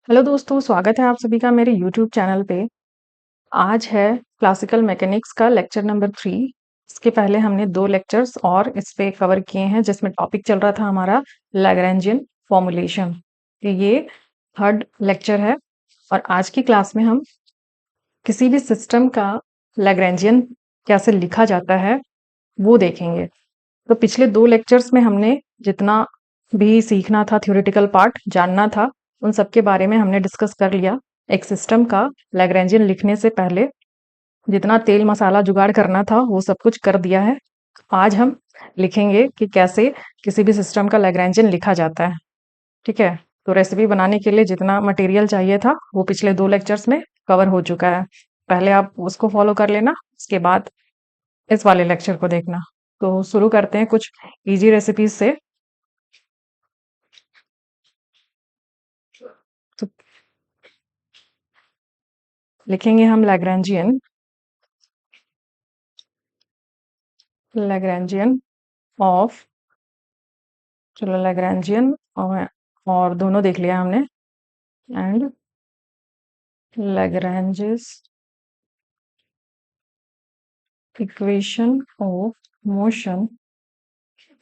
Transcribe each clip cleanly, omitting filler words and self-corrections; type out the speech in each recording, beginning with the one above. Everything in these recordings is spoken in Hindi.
हेलो दोस्तों, स्वागत है आप सभी का मेरे यूट्यूब चैनल पे। आज है क्लासिकल मैकेनिक्स का लेक्चर नंबर 3। इसके पहले हमने 2 लेक्चर्स और इस पे कवर किए हैं जिसमें टॉपिक चल रहा था हमारा लैग्रैन्जियन फॉर्मूलेशन। तो ये थर्ड लेक्चर है और आज की क्लास में हम किसी भी सिस्टम का लैग्रैन्जियन कैसे लिखा जाता है वो देखेंगे। तो पिछले 2 लेक्चर्स में हमने जितना भी सीखना था, थ्योरेटिकल पार्ट जानना था, उन सब के बारे में हमने डिस्कस कर लिया। एक सिस्टम का लैग्रैन्जियन लिखने से पहले जितना तेल मसाला जुगाड़ करना था वो सब कुछ कर दिया है। आज हम लिखेंगे कि कैसे किसी भी सिस्टम का लैग्रैन्जियन लिखा जाता है। ठीक है? तो रेसिपी बनाने के लिए जितना मटेरियल चाहिए था वो पिछले 2 लेक्चर्स में कवर हो चुका है। पहले आप उसको फॉलो कर लेना, उसके बाद इस वाले लेक्चर को देखना। तो शुरू करते हैं कुछ इजी रेसिपीज से। तो लिखेंगे हम लैग्रैन्जियन ऑफ, चलो लैग्रैन्जियन और दोनों देख लिया हमने, and Lagrange's equation of motion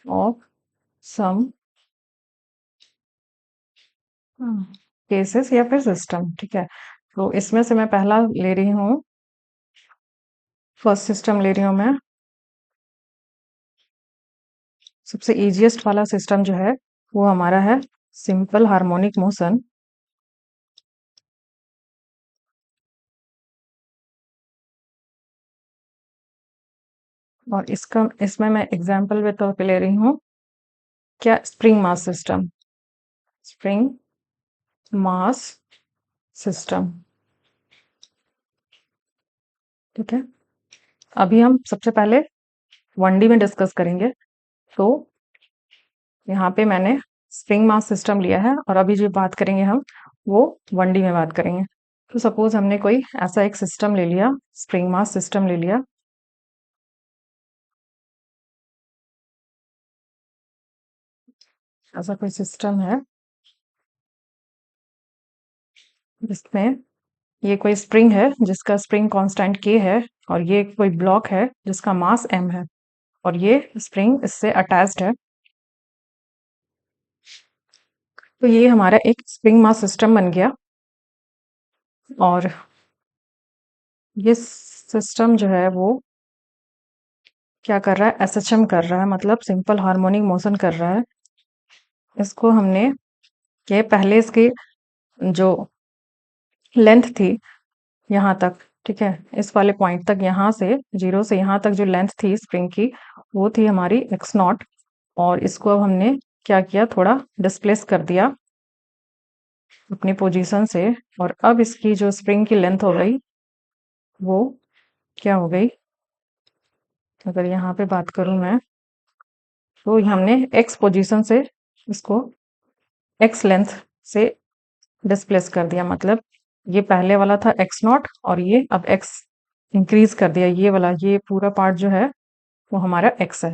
of some cases या फिर सिस्टम। ठीक है, तो इसमें से मैं पहला ले रही हूँ, फर्स्ट सिस्टम ले रही हूँ मैं। सबसे इजीएस्ट वाला सिस्टम जो है वो हमारा है सिंपल हार्मोनिक मोशन। और इसमें मैं एग्जाम्पल के तौर पे ले रही हूँ क्या, spring mass system. Spring mass system. ठीक है, अभी हम सबसे पहले 1D में डिस्कस करेंगे। तो यहाँ पे मैंने स्प्रिंग मास सिस्टम लिया है और अभी जो बात करेंगे हम वो 1D में बात करेंगे। तो सपोज हमने कोई ऐसा एक सिस्टम ले लिया, स्प्रिंग मास सिस्टम ले लिया। ऐसा कोई सिस्टम है जिसमें ये कोई स्प्रिंग है जिसका स्प्रिंग कांस्टेंट k है, और ये कोई ब्लॉक है जिसका मास m है, और ये स्प्रिंग इससे अटैच्ड है। तो ये हमारा एक स्प्रिंग मास सिस्टम बन गया। और ये सिस्टम जो है वो क्या कर रहा है, एसएचएम कर रहा है, मतलब सिंपल हार्मोनिक मोशन कर रहा है। इसको हमने, ये पहले इसकी जो लेंथ थी यहाँ तक, ठीक है, इस वाले पॉइंट तक, यहाँ से 0 से यहाँ तक जो लेंथ थी स्प्रिंग की वो थी हमारी x0। और इसको अब हमने क्या किया, थोड़ा डिस्प्लेस कर दिया अपनी पोजीशन से। और अब इसकी जो स्प्रिंग की लेंथ हो गई वो क्या हो गई, अगर यहाँ पे बात करूं मैं, तो हमने x पोजीशन से इसको x लेंथ से डिस्प्लेस कर दिया। मतलब ये पहले वाला था x0 और ये अब x इंक्रीज कर दिया। ये वाला, ये पूरा पार्ट जो है वो हमारा x है।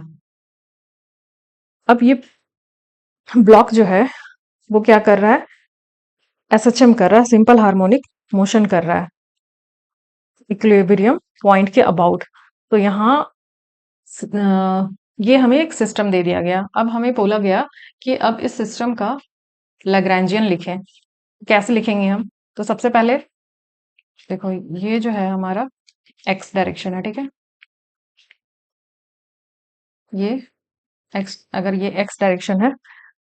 अब ये ब्लॉक जो है वो क्या कर रहा है, एसएचएम कर रहा है, सिंपल हार्मोनिक मोशन कर रहा है इक्विलिब्रियम पॉइंट के अबाउट। तो यहाँ ये हमें एक सिस्टम दे दिया गया। अब हमें बोला गया कि अब इस सिस्टम का लैग्रैन्जियन लिखें। कैसे लिखेंगे हम? तो सबसे पहले देखो, ये जो है हमारा एक्स डायरेक्शन है, ठीक है। ये एक्स, अगर ये एक्स डायरेक्शन है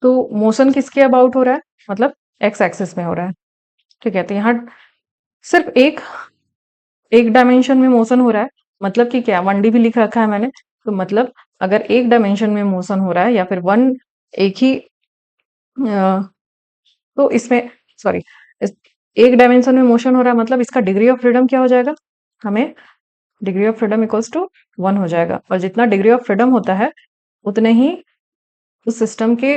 तो मोशन किसके अबाउट हो रहा है, मतलब एक्स एक्सिस में हो रहा है। ठीक है, तो यहाँ सिर्फ एक डायमेंशन में मोशन हो रहा है। मतलब कि क्या, 1D भी लिख रखा है मैंने। तो मतलब अगर एक डायमेंशन में मोशन हो रहा है या फिर एक ही तो इसमें, सॉरी, एक डायमेंशन में मोशन हो रहा है, मतलब इसका डिग्री ऑफ फ्रीडम क्या हो जाएगा, हमें degree of freedom equals to 1 हो जाएगा। और जितना डिग्री ऑफ फ्रीडम होता है उतने ही उस सिस्टम के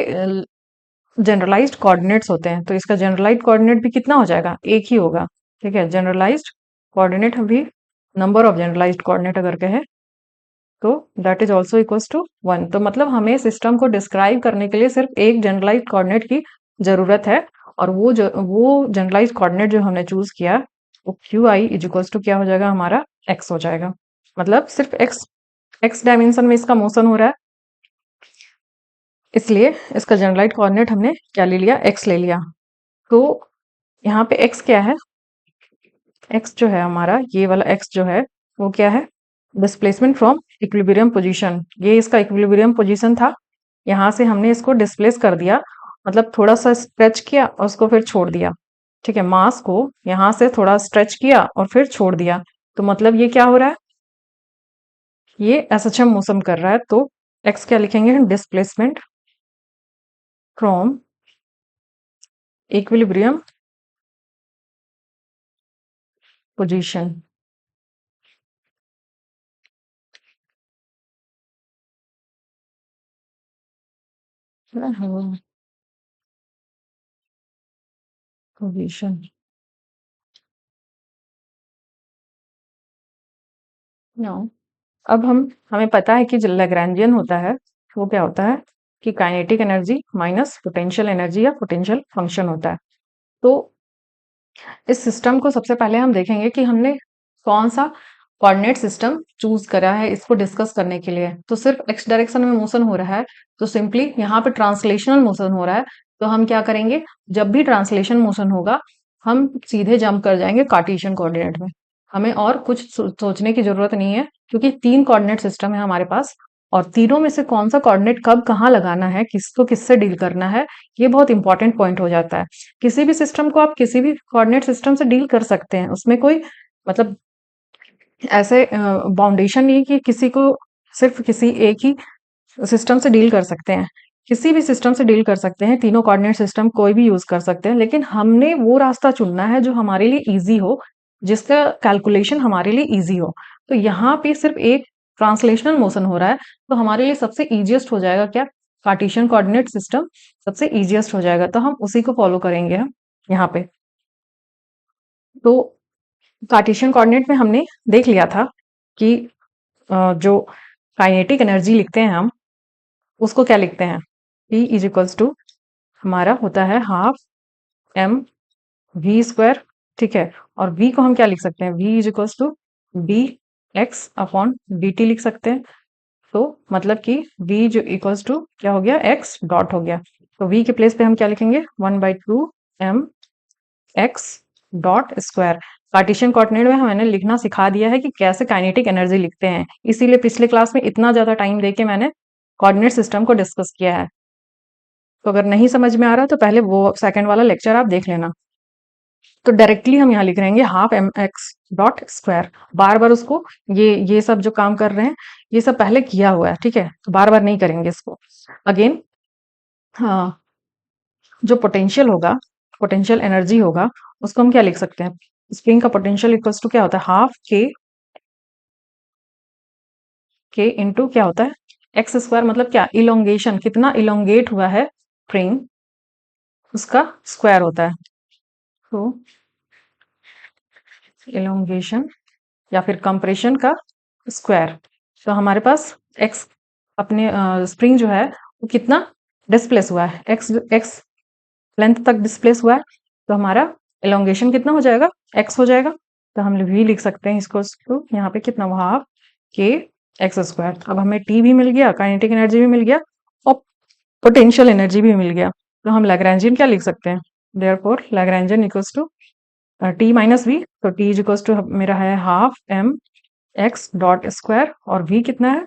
जनरलाइज्ड कोऑर्डिनेट्स होते हैं। तो इसका जनरलाइज्ड कोऑर्डिनेट भी कितना हो जाएगा, एक ही होगा। ठीक है, जनरलाइज्ड कोऑर्डिनेट भी, नंबर ऑफ जनरलाइज्ड कोऑर्डिनेट अगर कहे तो that is also equals to 1। तो मतलब हमें सिस्टम को डिस्क्राइब करने के लिए सिर्फ एक जनरलाइज्ड कोऑर्डिनेट की जरूरत है, और वो जनरलाइज कोऑर्डिनेट जो हमने चूज किया वो q i is equals to क्या हो जाएगा, हमारा एक्स हो जाएगा। मतलब सिर्फ एक्स एक्स डायमेंशन में इसका मोशन हो रहा है, इसलिए इसका जनरलाइज कोऑर्डिनेट हमने क्या ले लिया, एक्स ले लिया। तो यहाँ पे एक्स क्या है, एक्स जो है हमारा, ये वाला एक्स जो है वो क्या है, डिस्प्लेसमेंट फ्रॉम इक्विलिब्रियम पोजीशन। ये इसका इक्विलिब्रियम पोजीशन था, यहाँ से हमने इसको डिस्प्लेस कर दिया, मतलब थोड़ा सा स्ट्रेच किया और उसको फिर छोड़ दिया। ठीक है, मास को यहाँ से थोड़ा स्ट्रेच किया और फिर छोड़ दिया, तो मतलब ये क्या हो रहा है, ये एसएचएम मोशन कर रहा है। तो एक्स क्या लिखेंगे हम, displacement from equilibrium position. Position no. अब हमें पता है कि जो लैग्रैन्जियन होता है वो क्या होता है कि kinetic energy minus potential energy या पोटेंशियल फंक्शन होता है। तो इस सिस्टम को सबसे पहले हम देखेंगे कि हमने कौन सा कोऑर्डिनेट सिस्टम चूज करा है इसको डिस्कस करने के लिए। तो सिर्फ एक्स डायरेक्शन में मोशन हो रहा है, तो सिंपली यहाँ पे ट्रांसलेशनल मोशन हो रहा है, तो हम क्या करेंगे, जब भी ट्रांसलेशन मोशन होगा हम सीधे जंप कर जाएंगे कार्टेशियन कोऑर्डिनेट में। हमें और कुछ सोचने की जरूरत नहीं है, क्योंकि 3 कोऑर्डिनेट सिस्टम है हमारे पास, और तीनों में से कौन सा कोऑर्डिनेट कब कहाँ लगाना है, किसको किससे डील करना है, ये बहुत इंपॉर्टेंट पॉइंट हो जाता है। किसी भी सिस्टम को आप किसी भी कोऑर्डिनेट सिस्टम से डील कर सकते हैं, उसमें कोई मतलब ऐसे बाउंडेशन नहीं है कि किसी को सिर्फ किसी एक ही सिस्टम से डील कर सकते हैं। किसी भी सिस्टम से डील कर सकते हैं, तीनों कोऑर्डिनेट सिस्टम कोई भी यूज कर सकते हैं, लेकिन हमने वो रास्ता चुनना है जो हमारे लिए इजी हो, जिसका कैलकुलेशन हमारे लिए इजी हो। तो यहाँ पे सिर्फ एक ट्रांसलेशनल मोशन हो रहा है, तो हमारे लिए सबसे इजिएस्ट हो जाएगा क्या, कार्टेशियन कोऑर्डिनेट सिस्टम सबसे इजिएस्ट हो जाएगा, तो हम उसी को फॉलो करेंगे हम यहाँ पे। तो कार्टेशियन कोऑर्डिनेट में हमने देख लिया था कि जो काइनेटिक एनर्जी लिखते हैं हम, उसको क्या लिखते हैं, P इज इक्वल्स टू हमारा होता है हाफ एम वी स्क्वायर। ठीक है, और v को हम क्या लिख सकते हैं, v is equals to d x upon d t लिख सकते हैं। तो मतलब कि v जो इक्वल्स टू क्या हो गया, x डॉट हो गया। तो v के प्लेस पे हम क्या लिखेंगे, 1/2 m x dot square. Cartesian coordinate में मैंने लिखना सिखा दिया है कि कैसे काइनेटिक एनर्जी लिखते हैं, इसीलिए पिछले क्लास में इतना ज्यादा टाइम देके मैंने कोऑर्डिनेट सिस्टम को डिस्कस किया है। तो अगर नहीं समझ में आ रहा तो पहले वो सेकंड वाला लेक्चर आप देख लेना। तो डायरेक्टली हम यहाँ लिख रहेंगे half m x dot square. बार बार उसको ये सब जो काम कर रहे हैं ये सब पहले किया हुआ है, ठीक है, तो बार बार नहीं करेंगे इसको अगेन। हाँ, जो पोटेंशियल होगा, पोटेंशियल एनर्जी होगा, उसको हम क्या लिख सकते हैं, स्प्रिंग का पोटेंशियल इक्वल्स टू क्या होता है, हाफ के इंटू क्या होता है, एक्स स्क्वायर। मतलब क्या, इलोंगेशन, कितना इलोंगेट हुआ है स्प्रिंग, उसका स्क्वायर होता है। तो इलोंगेशन या फिर कंप्रेशन का स्क्वायर। तो हमारे पास एक्स अपने स्प्रिंग जो है वो कितना डिस्प्लेस हुआ है, एक्स एक्स लेंथ तक डिस्प्लेस हुआ है, तो हमारा एलोंगेशन कितना हो जाएगा, एक्स हो जाएगा। तो हम भी लिख सकते हैं इसको, यहाँ पे कितना, हाफ के एक्स स्क्वायर। अब हमें टी भी मिल गया, काइनेटिक एनर्जी भी मिल गया, और पोटेंशियल एनर्जी भी मिल गया। तो हम लैग्रैन्जियन क्या लिख सकते हैं, therefore Lagrangian equals to t minus v. तो टी इज इक्वल्स टू मेरा है half m x dot square, और v कितना है,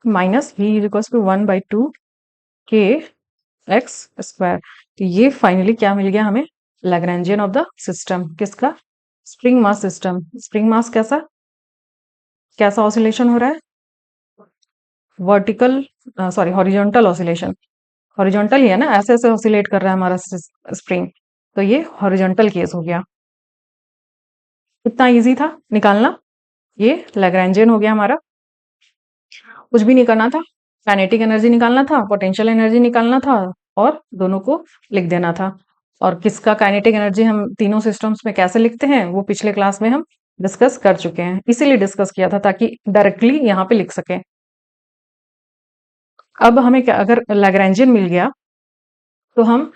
minus v is equals to 1/2 के एक्स स्क्वायर। तो ये फाइनली क्या मिल गया हमें, लैग्रैन्जियन ऑफ द सिस्टम, किसका, spring mass system. Spring mass कैसा कैसा ऑसिलेशन हो रहा है, vertical sorry horizontal oscillation, horizontal ही है ना, ऐसे ऐसे ऑसिलेट कर रहा है हमारा स्प्रिंग, तो ये हॉरिजॉन्टल केस हो गया। कितना इजी था निकालना, ये लैग्रैन्जियन हो गया हमारा। कुछ भी नहीं करना था, काइनेटिक एनर्जी निकालना था, पोटेंशियल एनर्जी निकालना था, और दोनों को लिख देना था। और किसका काइनेटिक एनर्जी हम तीनों सिस्टम्स में कैसे लिखते हैं वो पिछले क्लास में हम डिस्कस कर चुके हैं, इसीलिए डिस्कस किया था ताकि डायरेक्टली यहाँ पे लिख सकें। अब हमें क्या, अगर लैग्रैन्जियन मिल गया तो हम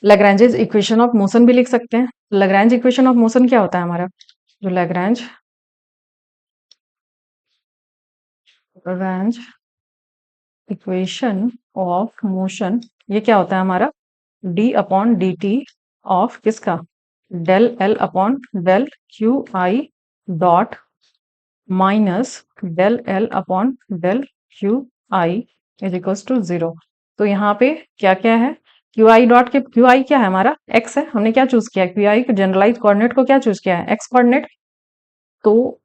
लैग्रैन्जेस इक्वेशन ऑफ मोशन भी लिख सकते हैं। लैग्रैन्ज इक्वेशन ऑफ मोशन क्या होता है हमारा? जो Lagrange Lagrange equation of motion, ये क्या होता है हमारा? D upon d t of किसका? Del l upon del q i dot minus del l upon del q i is equals to zero. तो यहाँ पे क्या क्या है? क्यू आई डॉट के क्यू आई क्या है हमारा? एक्स है। हमने क्या चूज किया? क्यू आई जनरलाइज कोऑर्डिनेट को क्या चूज किया है? X coordinate. तो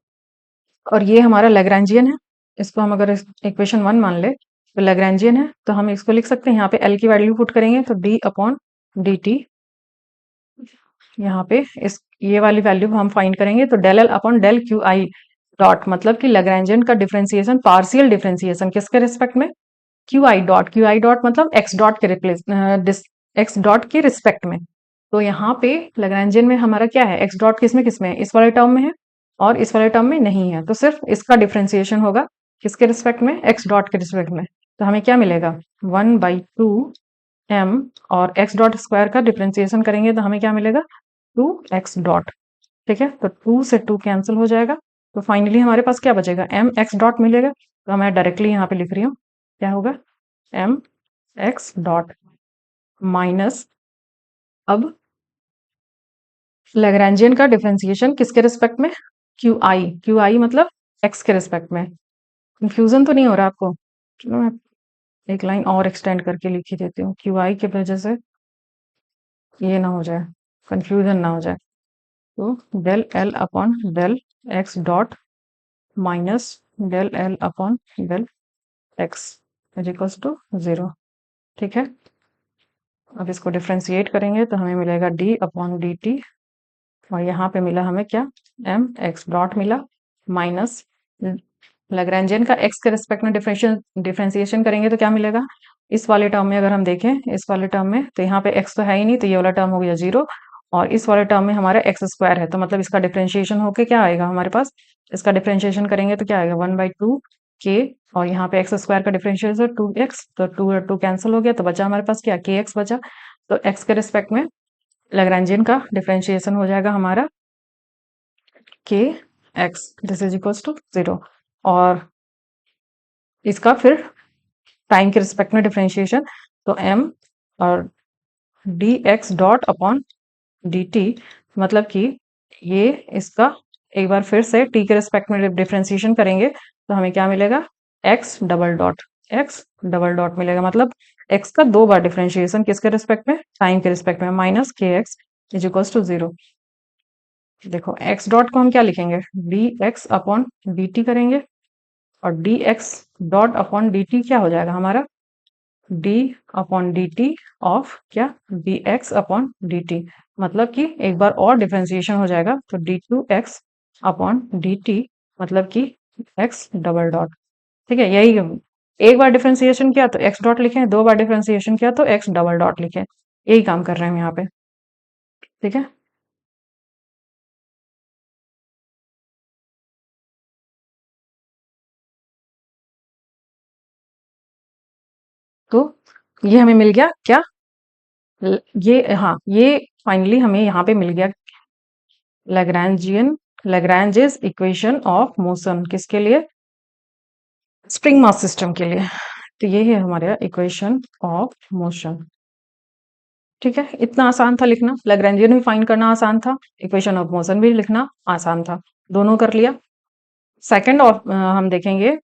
और ये हमारा लैग्रैन्जियन है। इसको हम अगर इक्वेशन वन मान ले तो लैग्रैन्जियन है, तो हम इसको लिख सकते हैं। यहाँ पे एल की वैल्यू पुट करेंगे तो डी अपॉन डी टी, यहाँ पे इस ये वाली वैल्यू हम फाइंड करेंगे तो del l upon del q i dot, मतलब कि लैग्रैन्जियन का डिफरेंशिएशन, पार्शियल डिफरेंशिएशन किसके रिस्पेक्ट में? क्यू आई डॉट मतलब एक्स डॉट के एक्स डॉट के रिस्पेक्ट में। तो यहाँ पे लैग्रैन्जियन में हमारा क्या है? एक्स डॉट किसमें किसमें है? इस वाले टर्म में है और इस वाले टर्म में नहीं है, तो सिर्फ इसका डिफरेंशिएशन होगा किसके रिस्पेक्ट में? एक्स डॉट के रिस्पेक्ट में। तो हमें क्या मिलेगा? 1/2 एम, और एक्स डॉट स्क्वायर का डिफरेंशिएशन करेंगे तो हमें क्या मिलेगा? 2 एक्स डॉट। ठीक है, तो 2 से 2 कैंसिल हो जाएगा। तो फाइनली हमारे पास क्या बचेगा? एम एक्स डॉट मिलेगा। तो मैं डायरेक्टली यहाँ पे लिख रही हूँ, क्या होगा? एम एक्स डॉट माइनस, अब लैग्रैन्जियन का डिफरेंशिएशन किसके रिस्पेक्ट में? क्यू आई मतलब एक्स के रिस्पेक्ट में। कंफ्यूजन तो नहीं हो रहा आपको? चलो मैं एक लाइन और एक्सटेंड करके लिख ही देती हूँ, क्यू आई की वजह से ये ना हो जाए, कंफ्यूजन ना हो जाए। तो del l upon del x dot minus del l upon del x is equals to zero. ठीक है, अब इसको डिफ्रेंशिएट करेंगे तो हमें मिलेगा डी अपॉन डी टी, और यहाँ पे मिला हमें क्या? एम एक्स डॉट मिला, माइनस लैग्रैन्जियन का एक्स के रिस्पेक्ट में डिफरेंशिएशन करेंगे तो क्या मिलेगा? इस वाले टर्म में अगर हम देखें, इस वाले टर्म में तो यहाँ पे एक्स तो है ही नहीं, तो ये वाला टर्म हो गया जीरो, और इस वाले टर्म में हमारा एक्स स्क्वायर है, तो मतलब इसका डिफरेंशिएशन होके क्या आएगा हमारे पास? इसका डिफरेंशिएशन करेंगे तो क्या आएगा? 1/2 के, और यहाँ पे एक्स स्क्वायर का डिफरेंशिएशन 2x, तो 2 और 2 कैंसिल हो गया, तो बचा हमारे पास क्या? के एक्स बचा। तो एक्स के रिस्पेक्ट में लैग्रैन्जियन का डिफरेंशिएशन हो जाएगा हमारा k x, this is equals to zero. और इसका फिर टाइम के रिस्पेक्ट में डिफरेंशिएशन, तो एम और d x dot upon d t, मतलब कि ये इसका एक बार फिर से टी के रिस्पेक्ट में डिफरेंशिएशन करेंगे तो हमें क्या मिलेगा? एक्स डबल डॉट मिलेगा, मतलब एक्स का दो बार डिफरेंशिएशन किसके रिस्पेक्ट में? टाइम के रिस्पेक्ट में, minus k x is equals to zero. देखो एक्स डॉट को हम क्या लिखेंगे? D x upon d t करेंगे, और d x dot upon d t क्या हो जाएगा हमारा? D upon d t of क्या? D x upon d t, मतलब कि एक बार और डिफरेंशिएशन हो जाएगा तो d two x upon d t, मतलब कि एक्स डबल डॉट। ठीक है, यही एक बार डिफरेंशिएशन किया तो एक्स डॉट लिखें, दो बार डिफरेंशिएशन किया तो एक्स डबल डॉट लिखें, यही काम कर रहे हैं हम यहाँ पे। ठीक है, तो ये हमें मिल गया क्या? ये हाँ, ये फाइनली हमें यहाँ पे मिल गया लैग्रैन्जियन लैग्रैन्जेस इक्वेशन ऑफ मोशन, किसके लिए? स्प्रिंग मास सिस्टम के लिए। तो ये है हमारा इक्वेशन ऑफ मोशन। ठीक है, इतना आसान था लिखना। लैग्रैन्जियन भी फाइंड करना आसान था, इक्वेशन ऑफ मोशन भी लिखना आसान था, दोनों कर लिया। सेकंड और हम देखेंगे,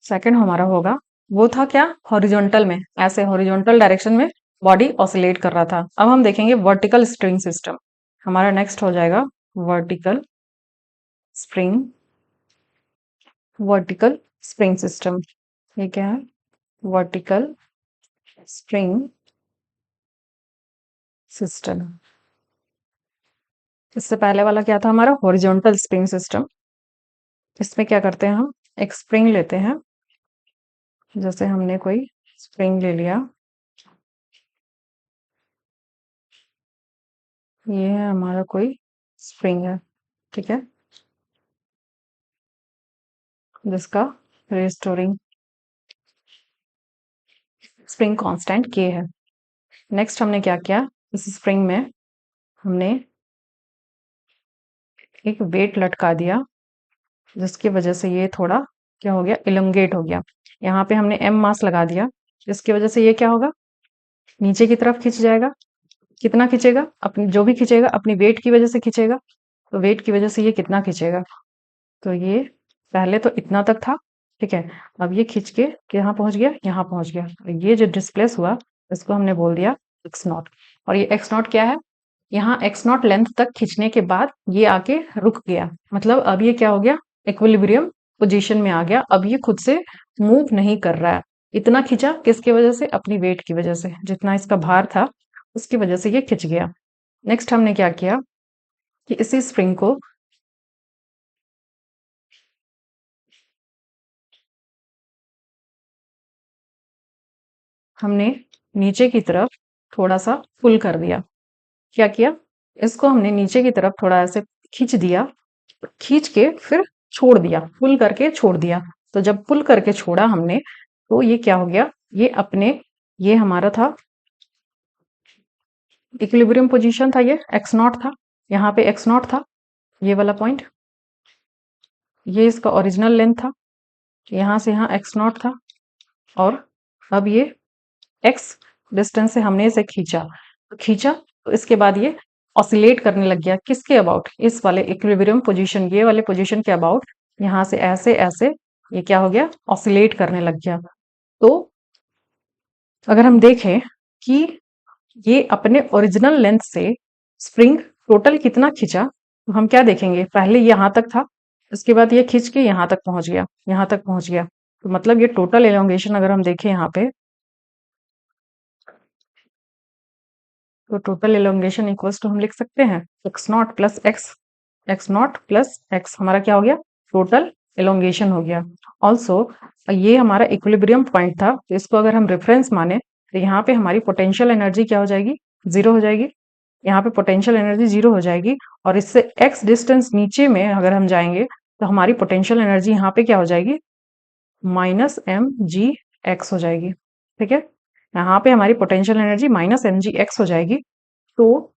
सेकंड हमारा होगा, वो था क्या? हॉरिजॉन्टल में, ऐसे हॉरिजॉन्टल डायरेक्शन में बॉडी ऑसिलेट कर रहा था। अब हम देखेंगे वर्टिकल स्प्रिंग सिस्टम। हमारा नेक्स्ट हो जाएगा vertical spring, vertical spring system. ये क्या है? Vertical spring system. इससे पहले वाला क्या था हमारा? Horizontal spring system. इसमें क्या करते हैं हम? एक स्प्रिंग लेते हैं, जैसे हमने कोई स्प्रिंग ले लिया, ये है हमारा कोई स्प्रिंग है, ठीक है, जिसका रेस्टोरिंग स्प्रिंग कांस्टेंट के है। नेक्स्ट हमने क्या किया, इस स्प्रिंग में हमने एक वेट लटका दिया, जिसकी वजह से ये थोड़ा क्या हो गया, इलोंगेट हो गया। यहाँ पे हमने एम मास लगा दिया, जिसकी वजह से ये क्या होगा, नीचे की तरफ खिंच जाएगा। कितना खिंचेगा, अपनी जो भी खिंचेगा अपनी वेट की वजह से खिंचेगा। तो वेट की वजह से ये कितना खिंचेगा, तो ये पहले तो इतना तक था, ठीक है। अब ये खिंच के यहाँ पहुंच गया, यहाँ पहुंच गया। ये जो डिस्प्लेस हुआ इसको हमने बोल दिया एक्स नॉट। और ये एक्स नॉट क्या है, यहाँ एक्स नॉट लेंथ तक खींचने के बाद ये आके रुक गया, मतलब अब ये क्या हो गया, इक्विलिब्रियम पोजीशन में आ गया। अब ये खुद से मूव नहीं कर रहा है। इतना खींचा किसकी वजह से, अपनी वेट की वजह से, जितना इसका भार था उसकी वजह से ये खिंच गया। नेक्स्ट हमने क्या किया कि इसी स्प्रिंग को हमने नीचे की तरफ थोड़ा सा पुल कर दिया। क्या किया, इसको हमने नीचे की तरफ थोड़ा ऐसे खींच दिया, खींच के फिर छोड़ दिया, पुल करके छोड़ दिया। तो जब पुल करके छोड़ा हमने, तो ये क्या हो गया, ये अपने, ये हमारा था इक्विलिब्रियम पोजीशन था, ये एक्स नॉट था, यहाँ पे एक्स नॉट था, ये वाला पॉइंट, ये इसका ओरिजिनल लेंथ था, यहाँ से यहाँ एक्स नॉट था। और अब ये एक्स डिस्टेंस से हमने इसे खींचा, तो खींचा तो इसके बाद ये ऑसिलेट करने लग गया, किसके अबाउट, इस वाले इक्विलिब्रियम पोजीशन, ये वाले पोजीशन के अबाउट। यहाँ से ऐसे ऐसे ये क्या हो गया, ऑसिलेट करने लग गया। तो अगर हम देखें कि ये अपने ओरिजिनल लेंथ से स्प्रिंग टोटल कितना खींचा, तो हम क्या देखेंगे, पहले यहाँ तक था, उसके बाद ये खींच के यहाँ तक पहुंच गया, यहाँ तक पहुंच गया। तो मतलब ये टोटल एलोंगेशन अगर हम देखें यहाँ पे, तो टोटल एलोंगेशन इक्वल्स टू हम लिख सकते हैं x not plus x, x not plus x हमारा क्या हो गया, टोटल एलोंगेशन हो गया। ऑल्सो ये हमारा इक्विलिब्रियम पॉइंट था, तो इसको अगर हम रेफरेंस माने, तो यहाँ पे हमारी पोटेंशियल एनर्जी क्या हो जाएगी, जीरो हो जाएगी। यहाँ पे पोटेंशियल एनर्जी जीरो हो जाएगी। और इससे एक्स डिस्टेंस नीचे में अगर हम जाएंगे, तो हमारी पोटेंशियल एनर्जी यहाँ पे क्या हो जाएगी, माइनस एम जी एक्स हो जाएगी, ठीक है। यहाँ पे हमारी potential energy minus m g x हो जाएगी। तो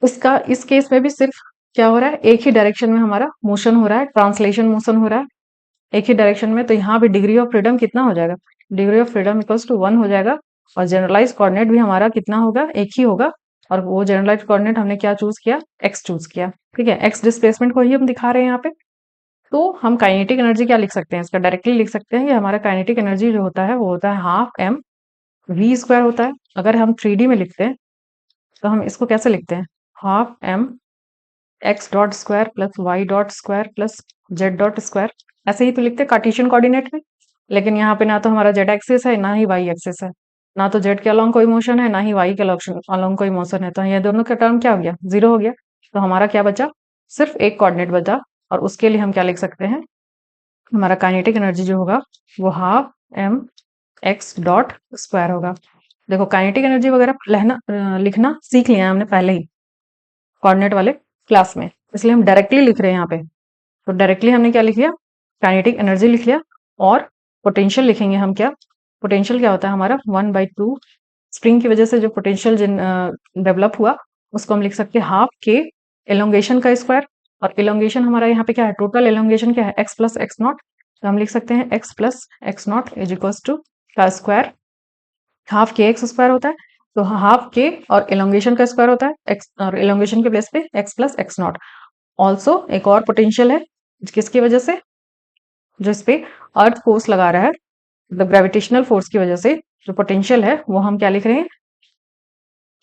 इसका इस केस में भी सिर्फ क्या हो रहा है, एक ही डायरेक्शन में हमारा मोशन हो रहा है, ट्रांसलेशन मोशन हो रहा है एक ही डायरेक्शन में। तो यहाँ पे डिग्री ऑफ फ्रीडम कितना हो जाएगा, degree of freedom equals to 1 हो जाएगा। और जनरलाइज कोऑर्डिनेट भी हमारा कितना होगा, एक ही होगा। और वो जनरलाइज कोऑर्डिनेट हमने क्या चूज किया, एक्स चूज किया, ठीक है। एक्स डिस्प्लेसमेंट को ही हम दिखा रहे हैं यहाँ पे। तो हम काइनेटिक एनर्जी क्या लिख सकते हैं, इसका डायरेक्टली लिख सकते हैं कि हमारा काइनेटिक एनर्जी जो होता है वो होता है हाफ एम वी स्क्वायर होता है। अगर हम 3D में लिखते हैं तो हम इसको कैसे लिखते हैं, half m x dot square plus y dot square plus z dot square, ऐसे ही तो लिखते हैं कार्टेशियन कोऑर्डिनेट में। लेकिन यहाँ पे ना तो हमारा जेड एक्सिस है, ना ही वाई एक्सिस है, ना तो जेड के अलोंग कोई मोशन है, ना ही वाई के अलोंग कोई मोशन है। तो ये दोनों का टर्म क्या हो गया, जीरो हो गया। तो हमारा क्या बचा, सिर्फ एक कोऑर्डिनेट बचा। और उसके लिए हम क्या लिख सकते हैं, हमारा काइनेटिक एनर्जी जो होगा वो half m x dot square होगा। देखो काइनेटिक एनर्जी वगैरह लिखना सीख लिया है हमने पहले ही कोऑर्डिनेट वाले क्लास में, इसलिए हम डायरेक्टली लिख रहे हैं यहाँ पे। तो डायरेक्टली हमने क्या लिख लिया, काइनेटिक एनर्जी लिख लिया। और पोटेंशियल लिखेंगे हम, क्या पोटेंशियल क्या होता है हमारा, 1/2 स्प्रिंग की वजह से जो पोटेंशियल डेवलप हुआ उसको हम लिख सकते हैं हाफ के एलोंगेशन का स्क्वायर। और एलोंगेशन हमारा यहाँ पे क्या है, टोटल एलोंगेशन क्या है, एक्स प्लस एक्स नॉट। तो हम लिख सकते हैं x plus x naught is equals to का square, half k x square होता है। तो हाफ के और एलोंगेशन का स्क्वायर होता है एक्स, और एलोंगेशन के बेस पे x plus x not. Also एक और पोटेंशियल है, किसकी वजह से, जो इस पे अर्थ फोर्स लगा रहा है, मतलब ग्रेविटेशनल फोर्स की वजह से जो पोटेंशियल है वो हम क्या लिख रहे हैं,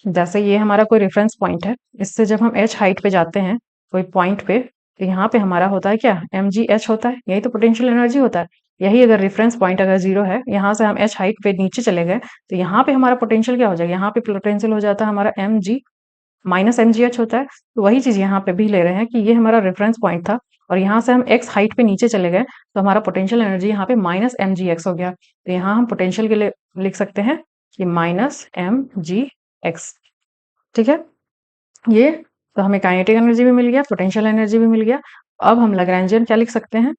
जैसे ये हमारा कोई रेफरेंस पॉइंट है, इससे जब हम एच हाइट पे जाते हैं कोई पॉइंट पे, तो यहाँ पे हमारा होता है क्या, एम जी एच होता है, यही तो पोटेंशियल एनर्जी होता है। यही अगर रेफरेंस पॉइंट अगर जीरो है, यहाँ से हम एच हाइट पे नीचे चले गए, तो यहाँ पे हमारा पोटेंशियल क्या हो जाएगा, यहाँ पे पोटेंशियल हो जाता है हमारा m g minus m g h होता है। तो वही चीज यहाँ पे भी ले रहे हैं कि ये हमारा रेफरेंस पॉइंट था, और यहाँ से हम एक्स हाइट पे नीचे चले गए, तो हमारा पोटेंशियल एनर्जी यहाँ पे माइनस एम जी एक्स हो गया। तो यहाँ हम पोटेंशियल के लिए लिख सकते हैं कि माइनस एम जी एक्स, ठीक है। ये तो हमें काइनेटिक एनर्जी भी मिल गया, पोटेंशियल एनर्जी भी मिल गया। अब हम लैग्रैन्जियन क्या लिख सकते हैं,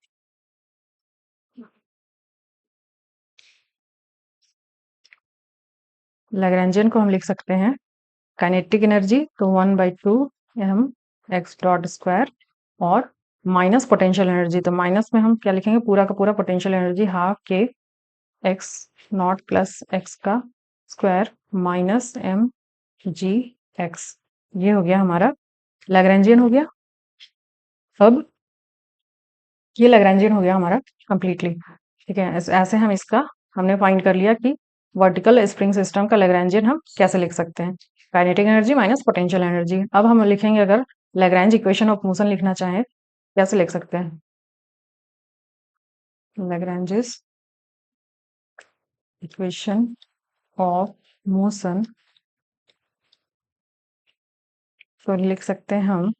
लैग्रेंजियन को हम लिख सकते हैं काइनेटिक एनर्जी तो 1/2 m x डॉट स्क्वायर और माइनस पोटेंशियल एनर्जी तो माइनस में हम क्या लिखेंगे पूरा का पूरा पोटेंशियल एनर्जी हाफ के x नॉट प्लस x का square minus m g x। ये हो गया हमारा लैग्रेंजियन हो गया। अब ये लैग्रेंजियन हो गया हमारा कंप्लीटली। ठीक है, ऐसे हम इसका हमने फाइंड कर लिया कि वर्टिकल स्प्रिंग सिस्टम का लैग्रेंजियन हम कैसे लिख सकते हैं, kinetic energy minus potential energy. अब हम लिखेंगे अगर लैग्रेंज इक्वेशन ऑफ मोशन लिखना चाहें कैसे लिख सकते हैं, लैग्रेंजेस इक्वेशन ऑफ मोशन तो लिख सकते हैं हम,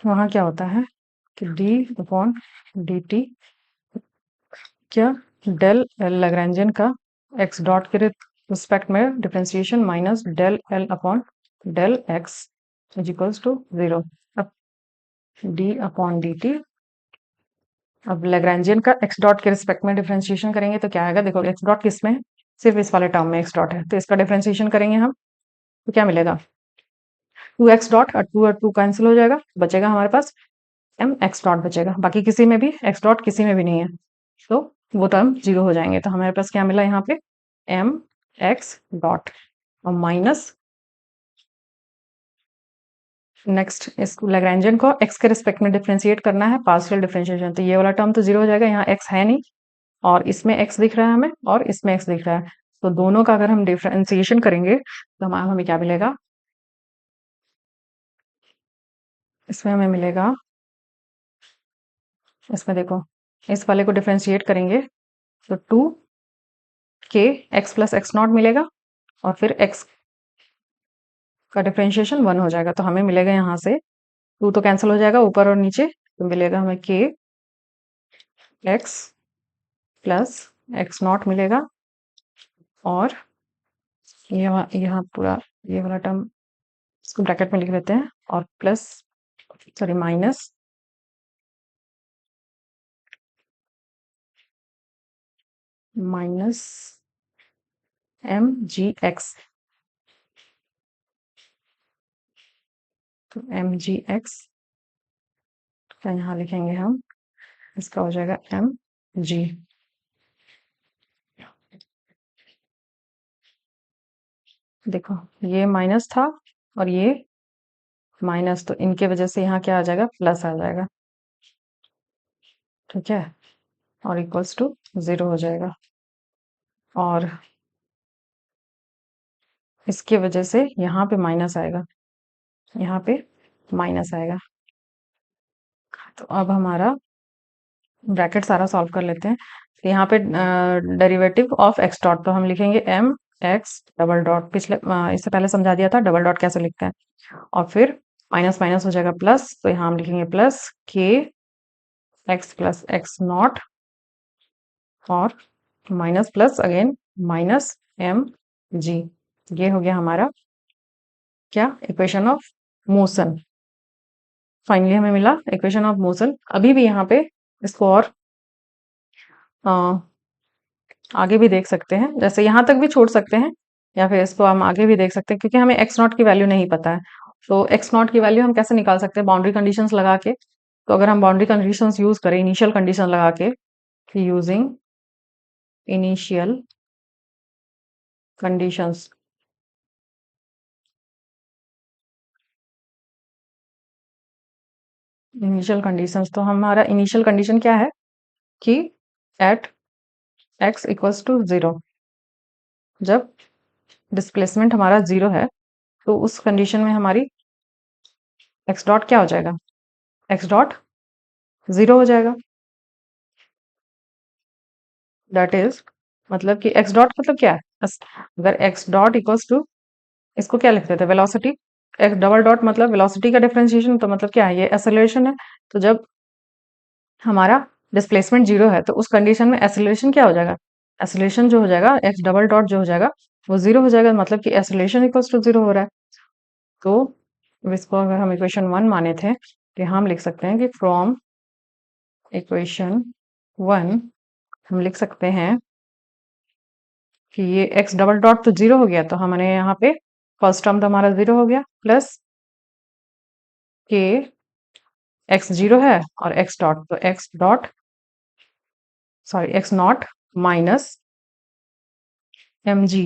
वहाँ क्या होता है कि डी अपॉन डी टी क्या डेल एल लैग्रेंजियन का एक्स डॉट के रिस्पेक्ट में differentiation minus del l upon del x is equals to 0। अब डी अपॉन डी टी, अब लैग्रेंजियन का एक्स डॉट के रिस्पेक्ट में डिफरेंशिएशन करेंगे तो क्या आएगा, देखो एक्स डॉट किस में है, सिर्फ इस वाले टर्म में एक्स डॉट है, तो इसका डिफरेंशिएशन करेंगे हम तो क्या मिलेगा 2x डॉट और 2 कैंसिल हो जाएगा, बचेगा हमारे पास एम एक्स डॉट बचेगा, बाकी किसी में भी एक्स डॉट किसी में भी नहीं है तो वो टर्म 0 हो जाएंगे। तो हमारे पास क्या मिला यहाँ पे एम एक्स डॉट और माइनस नेक्स्ट इस लैग्रेंजियन को एक्स के रिस्पेक्ट में डिफरेंशिएट करना है पार्शियल डिफरेंशिएशन, तो ये वाला टर्म तो 0 हो जाएगा, यहाँ एक्स है नहीं और इसमें एक्स दिख रहा है हमें और इसमें एक्स दिख रहा है, तो दोनों का अगर हम डिफरेंशिएशन करेंगे तो हमें क्या मिलेगा, इसमें हमें मिलेगा, इसमें देखो इस वाले को डिफरेंशिएट करेंगे तो 2k x plus x not मिलेगा और फिर एक्स का डिफरेंशिएशन 1 हो जाएगा, तो हमें मिलेगा यहाँ से 2 तो कैंसिल हो जाएगा ऊपर और नीचे, तो मिलेगा हमें k x plus x not मिलेगा और यहाँ पूरा ये वाला टर्म इसको ब्रैकेट में लिख लेते हैं और plus sorry minus minus m g x, तो एम जी एक्स का यहाँ लिखेंगे हम, इसका हो जाएगा एम जी। देखो ये माइनस था और ये माइनस, तो इनके वजह से यहाँ क्या आ जाएगा प्लस आ जाएगा, ठीक है, और इक्वल्स टू 0 हो जाएगा और इसके वजह से यहाँ पे माइनस आएगा, यहाँ पे माइनस आएगा। तो अब हमारा ब्रैकेट सारा सॉल्व कर लेते हैं, तो यहाँ पे डेरिवेटिव ऑफ एक्स डॉट तो हम लिखेंगे एम एक्स डबल डॉट, पिछले इससे पहले समझा दिया था डबल डॉट कैसे लिखते हैं, और फिर माइनस माइनस हो जाएगा प्लस, तो यहाँ हम लिखेंगे plus k x plus x naught और minus plus again minus m g. ये हो गया हमारा क्या इक्वेशन ऑफ मोशन, फाइनली हमें मिला इक्वेशन ऑफ मोशन। अभी भी यहाँ पे इसको और आगे भी देख सकते हैं, जैसे यहाँ तक भी छोड़ सकते हैं या फिर इसको हम आगे भी देख सकते हैं, क्योंकि हमें एक्स नॉट की वैल्यू नहीं पता है, तो एक्स नॉट की वैल्यू हम कैसे निकाल सकते हैं बाउंड्री कंडीशंस लगा के, तो अगर हम बाउंड्री कंडीशंस यूज करें इनिशियल कंडीशन लगा के, using initial conditions, initial conditions तो हमारा इनिशियल कंडीशन क्या है कि एट एक्स इक्वल्स टू 0, जब डिस्प्लेसमेंट हमारा 0 है तो उस कंडीशन में हमारी एक्स डॉट क्या हो जाएगा, एक्स डॉट 0 हो जाएगा, दैट इज मतलब कि एक्स डॉट मतलब क्या है, अगर एक्स डॉट इक्वल्स टू, इसको क्या लिखते थे वेलोसिटी, एक्स डबल डॉट मतलब वेलोसिटी का डिफरेंशिएशन, तो मतलब क्या है ये एक्सेलरेशन है, तो जब हमारा डिस्प्लेसमेंट 0 है तो उस कंडीशन में एक्सेलरेशन क्या हो जाएगा, एक्सेलरेशन जो हो जाएगा एक्स डबल डॉट जो हो जाएगा वो 0 हो जाएगा, मतलब कि एक्सेलरेशन इक्वल्स टू 0 हो रहा है। तो इसको अगर हम इक्वेशन 1 माने थे तो हम लिख सकते हैं कि फ्रॉम इक्वेशन 1 हम लिख सकते हैं कि ये एक्स डबल डॉट तो जीरो हो गया, तो हमने यहाँ पे फर्स्ट टर्म तो हमारा जीरो हो गया, प्लस के एक्स जीरो है और एक्स डॉट, तो x dot sorry x naught minus m g,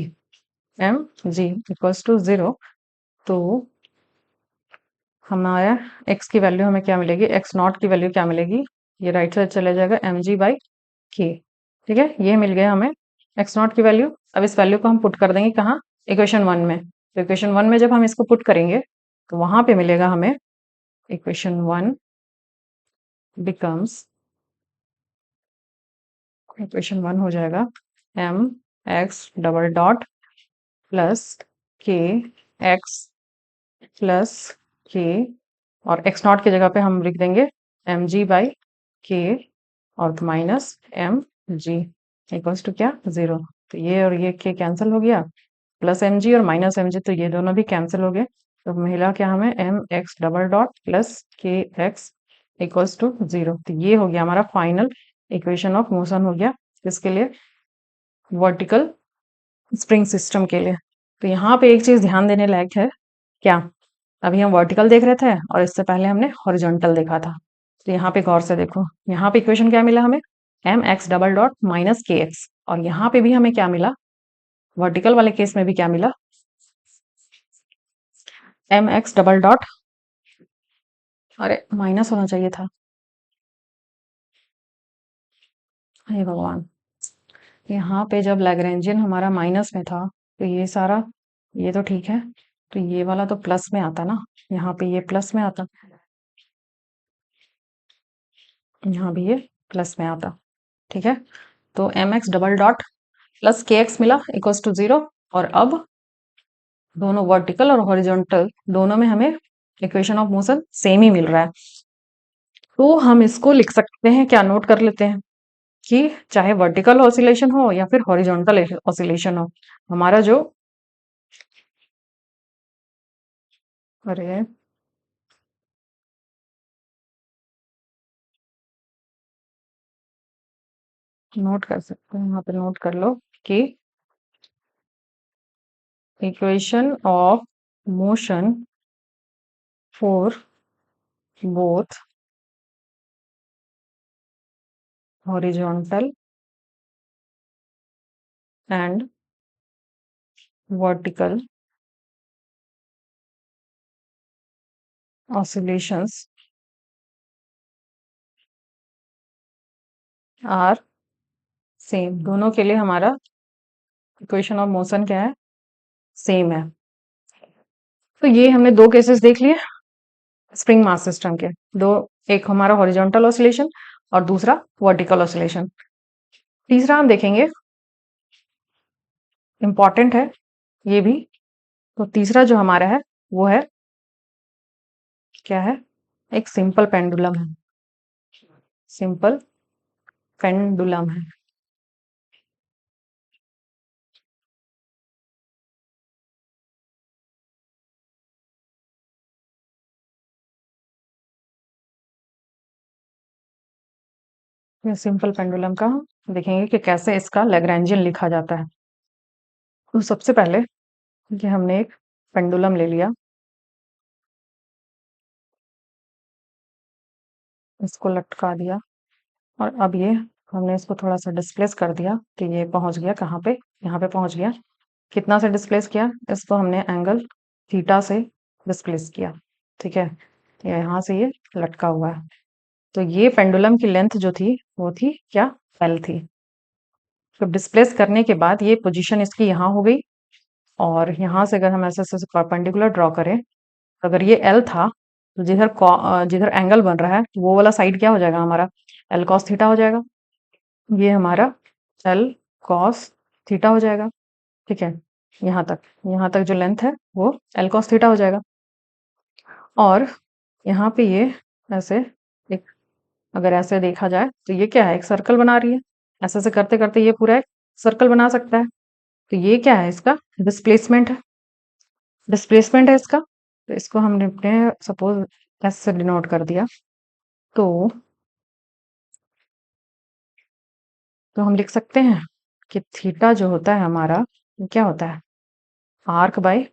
m g equals to zero. तो हमारा एक्स की वैल्यू हमें क्या मिलेगी, एक्स नॉट की वैल्यू क्या मिलेगी, ये राइट साइड चले जाएगा एम जी बाई के। ठीक है, ये मिल गया हमें एक्स नॉट की वैल्यू। अब इस वैल्यू को हम पुट कर देंगे कहाँ, इक्वेशन वन में। तो इक्वेशन वन में जब हम इसको पुट करेंगे तो वहां पे मिलेगा हमें, equation one becomes, equation one हो जाएगा m x double dot plus k x plus k, और एक्स नॉट की जगह पे हम लिख देंगे एम जी बाई के और minus m g equals to क्या, जीरो। तो ये और ये के कैंसिल हो गया, प्लस एम जी और माइनस एम जी, तो ये दोनों भी कैंसिल हो गए। तो मिला क्या हमें, m x double dot plus k x equals to zero. तो ये हो गया हमारा फाइनल इक्वेशन ऑफ मोशन हो गया, किसके लिए, वर्टिकल स्प्रिंग सिस्टम के लिए। तो यहाँ पे एक चीज ध्यान देने लायक है, क्या, अभी हम वर्टिकल देख रहे थे और इससे पहले हमने हॉरिजॉन्टल देखा था। तो यहाँ पे गौर से देखो, यहाँ पे इक्वेशन क्या मिला हमें, m x double dot minus k x, और यहाँ पे भी हमें क्या मिला, वर्टिकल वाले केस में भी क्या मिला, एम एक्स डबल डॉट, अरे माइनस होना चाहिए था, हे भगवान, यहाँ पे जब लैग्रेंजियन हमारा माइनस में था तो ये सारा, ये तो ठीक है, तो ये वाला तो प्लस में आता ना, यहाँ पे ये प्लस में आता, यहाँ भी ये प्लस में आता। ठीक है, तो m x double dot plus k x मिला इक्वल्स टू जीरो, और अब दोनों वर्टिकल और हॉरिजॉन्टल दोनों में हमें इक्वेशन ऑफ मोशन सेम ही मिल रहा है। तो हम इसको लिख सकते हैं, क्या नोट कर लेते हैं कि चाहे वर्टिकल ऑसिलेशन हो या फिर हॉरिजॉन्टल ऑसिलेशन हो, हमारा जो, अरे नोट कर सकते हैं, यहाँ पे नोट कर लो कि equation of motion for both horizontal and vertical oscillations are same, दोनों के लिए हमारा इक्वेशन ऑफ मोशन क्या है, सेम है। तो ये हमने दो केसेस देख लिए स्प्रिंग मास सिस्टम के, दो, एक हमारा हॉरिजॉन्टल ऑसिलेशन और दूसरा वर्टिकल ऑसिलेशन। तीसरा हम देखेंगे, इंपॉर्टेंट है ये भी। तो तीसरा जो हमारा है वो है, क्या है, एक सिंपल पेंडुलम है, सिंपल पेंडुलम है। ये सिंपल पेंडुलम का हम देखेंगे कि कैसे इसका लैग्रेंजियन लिखा जाता है। तो सबसे पहले कि हमने एक पेंडुलम ले लिया, इसको लटका दिया, और अब ये हमने इसको थोड़ा सा डिस्प्लेस कर दिया, तो ये पहुंच गया कहाँ पे, यहाँ पे पहुंच गया। कितना से डिस्प्लेस किया, इसको हमने एंगल थीटा से डिस्प्लेस किया। ठीक है, ये यहाँ से ये लटका हुआ है। तो ये पेंडुलम की लेंथ जो थी वो थी क्या, एल थी। तो डिस्प्लेस करने के बाद ये पोजीशन इसकी यहाँ हो गई, और यहाँ से अगर हम ऐसे ऐसे परपेंडिकुलर ड्रॉ करें, तो अगर ये एल था, तो जिधर जिधर एंगल बन रहा है वो वाला साइड क्या हो जाएगा हमारा, एल कॉस थीटा हो जाएगा। ये हमारा एल कॉस थीटा हो जाएगा। ठीक है, यहाँ तक जो लेंथ है वो एल कॉस थीटा हो जाएगा। और यहाँ पे ये ऐसे, एक, अगर ऐसे देखा जाए तो ये क्या है, एक सर्कल बना रही है, ऐसे ऐसे करते करते ये पूरा एक सर्कल बना सकता है। तो ये क्या है, इसका डिस्प्लेसमेंट है, डिस्प्लेसमेंट है इसका। तो इसको हमने अपने सपोज एस से डिनोट कर दिया, तो तो हम लिख सकते हैं कि थीटा जो होता है हमारा वो क्या होता है, आर्क बाय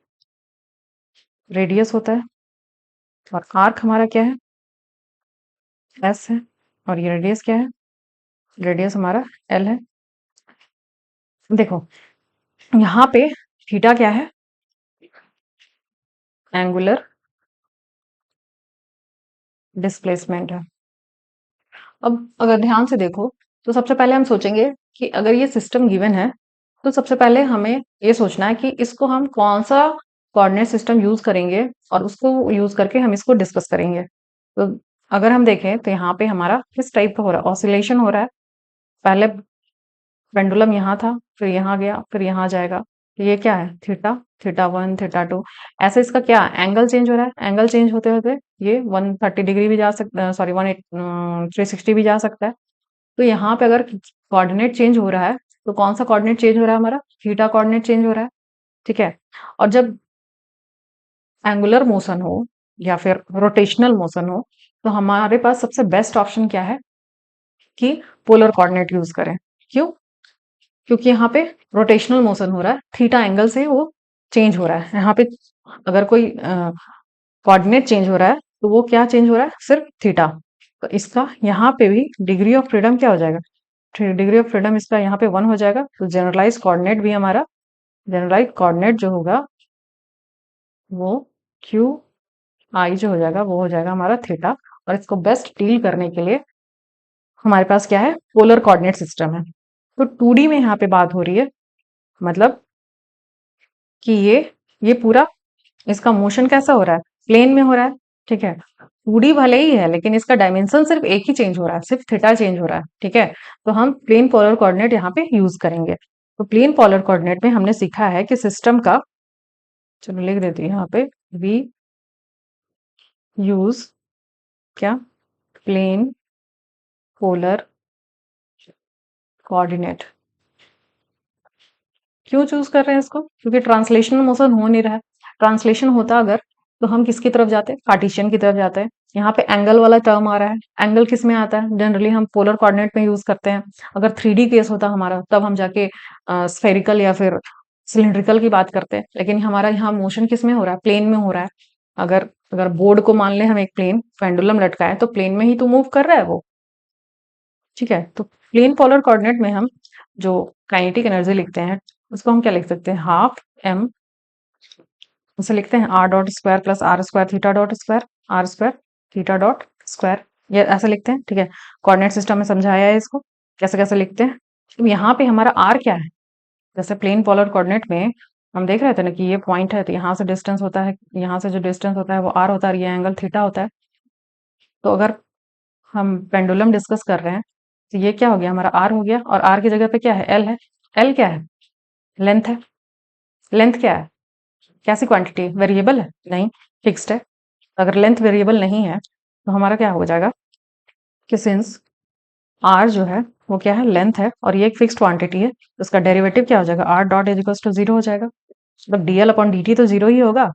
रेडियस होता है। और आर्क हमारा क्या है, एस है। और ये रेडियस क्या है, रेडियस हमारा एल है। देखो यहाँ पे थीटा क्या है, एंगुलर डिस्प्लेसमेंट है। अब अगर ध्यान से देखो तो सबसे पहले हम सोचेंगे कि अगर ये सिस्टम गिवन है तो सबसे पहले हमें ये सोचना है कि इसको हम कौन सा कोऑर्डिनेट सिस्टम यूज करेंगे और उसको यूज करके हम इसको डिस्कस करेंगे। तो अगर हम देखें तो यहाँ पे हमारा किस टाइप का हो रहा है, ऑसिलेशन हो रहा है। पहले पेंडुलम यहाँ था, फिर यहाँ गया, फिर यहाँ जाएगा। तो ये क्या है, theta, theta one, theta two. ऐसे इसका क्या एंगल चेंज हो रहा है, एंगल चेंज होते होते ये 130 डिग्री भी जा सकता है, सॉरी 360 भी जा सकता है। तो यहाँ पे अगर कोऑर्डिनेट चेंज हो रहा है तो कौन सा कोऑर्डिनेट चेंज हो रहा है, हमारा थीटा कोऑर्डिनेट चेंज हो रहा है। ठीक है। और जब एंगुलर मोशन हो या फिर रोटेशनल मोशन हो तो हमारे पास सबसे बेस्ट ऑप्शन क्या है कि पोलर कोऑर्डिनेट यूज करें। क्यों, क्योंकि यहाँ पे रोटेशनल मोशन हो रहा है, थीटा एंगल से वो चेंज हो रहा है। यहाँ पे अगर कोई कोऑर्डिनेट चेंज हो रहा है तो वो क्या चेंज हो रहा है, सिर्फ थीटा। तो इसका यहाँ पे भी डिग्री ऑफ फ्रीडम क्या हो जाएगा, डिग्री ऑफ फ्रीडम इसका यहाँ पे 1 हो जाएगा। तो जनरलाइज कोऑर्डिनेट भी हमारा, जनरलाइज कोऑर्डिनेट जो होगा वो क्यू आई जो हो जाएगा वो हो जाएगा हमारा थीटा। और इसको बेस्ट डील करने के लिए हमारे पास क्या है, पोलर कोऑर्डिनेट सिस्टम है। तो 2D में यहाँ पे बात हो रही है, मतलब कि ये पूरा इसका मोशन कैसा हो रहा है, प्लेन में हो रहा है। ठीक है, 2D भले ही है लेकिन इसका डायमेंशन सिर्फ एक ही चेंज हो रहा है, सिर्फ थीटा चेंज हो रहा है। ठीक है, तो हम प्लेन पोलर कोऑर्डिनेट यहाँ पे यूज करेंगे। तो प्लेन पोलर कोऑर्डिनेट में हमने सीखा है कि सिस्टम का, चलो लिख देती हूँ यहाँ पे, वी यूज क्या, प्लेन पोलर कोऑर्डिनेट। क्यों चूज कर रहे हैं इसको, क्योंकि ट्रांसलेशनल मोशन हो नहीं रहा है। ट्रांसलेशन होता अगर तो हम किसकी तरफ जाते, कार्टेशियन की तरफ जाते हैं। यहाँ पे एंगल वाला टर्म आ रहा है, एंगल किस में आता है, जनरली हम पोलर कोऑर्डिनेट में यूज करते हैं। अगर 3D केस होता हमारा तब हम जाके स्फेरिकल या फिर सिलिंड्रिकल की बात करते हैं। लेकिन हमारा यहाँ मोशन किस में हो रहा है, प्लेन में हो रहा है। अगर अगर बोर्ड को मान ले हम एक प्लेन, पेंडुलम लटका है तो प्लेन में ही तो मूव कर रहा है वो। ठीक है, तो प्लेन पोलर कोऑर्डिनेट में हम जो काइनेटिक एनर्जी लिखते हैं उसको हम क्या लिख सकते हैं, हाफ एम, उसे लिखते हैं r dot square plus r square theta dot square, r square theta dot square. ये ऐसे लिखते हैं। ठीक है, कोऑर्डिनेट सिस्टम में समझाया है इसको कैसे कैसे लिखते हैं। अब यहाँ पे हमारा आर क्या है, जैसे प्लेन पोलर कोऑर्डिनेट में हम देख रहे थे ना कि ये पॉइंट है तो यहाँ से डिस्टेंस होता है, यहाँ से जो डिस्टेंस होता है वो आर होता है, ये एंगल थीटा होता है। तो अगर हम पेंडुलम डिस्कस कर रहे हैं तो ये क्या हो गया, हमारा आर हो गया। और आर की जगह पे क्या है, एल है। एल क्या है, लेंथ है। लेंथ क्या है, कैसी क्वांटिटी, वेरिएबल है, नहीं फिक्स्ड है। अगर लेंथ वेरिएबल नहीं है तो हमारा क्या हो जाएगा कि सिंस आर जो है वो क्या है, लेंथ है और ये एक फिक्स्ड क्वांटिटी है तो उसका डेरिवेटिव क्या हो जाएगा, r dot is equal to 0 हो जाएगा। मतलब डीएल अपॉन डी तो 0 ही होगा।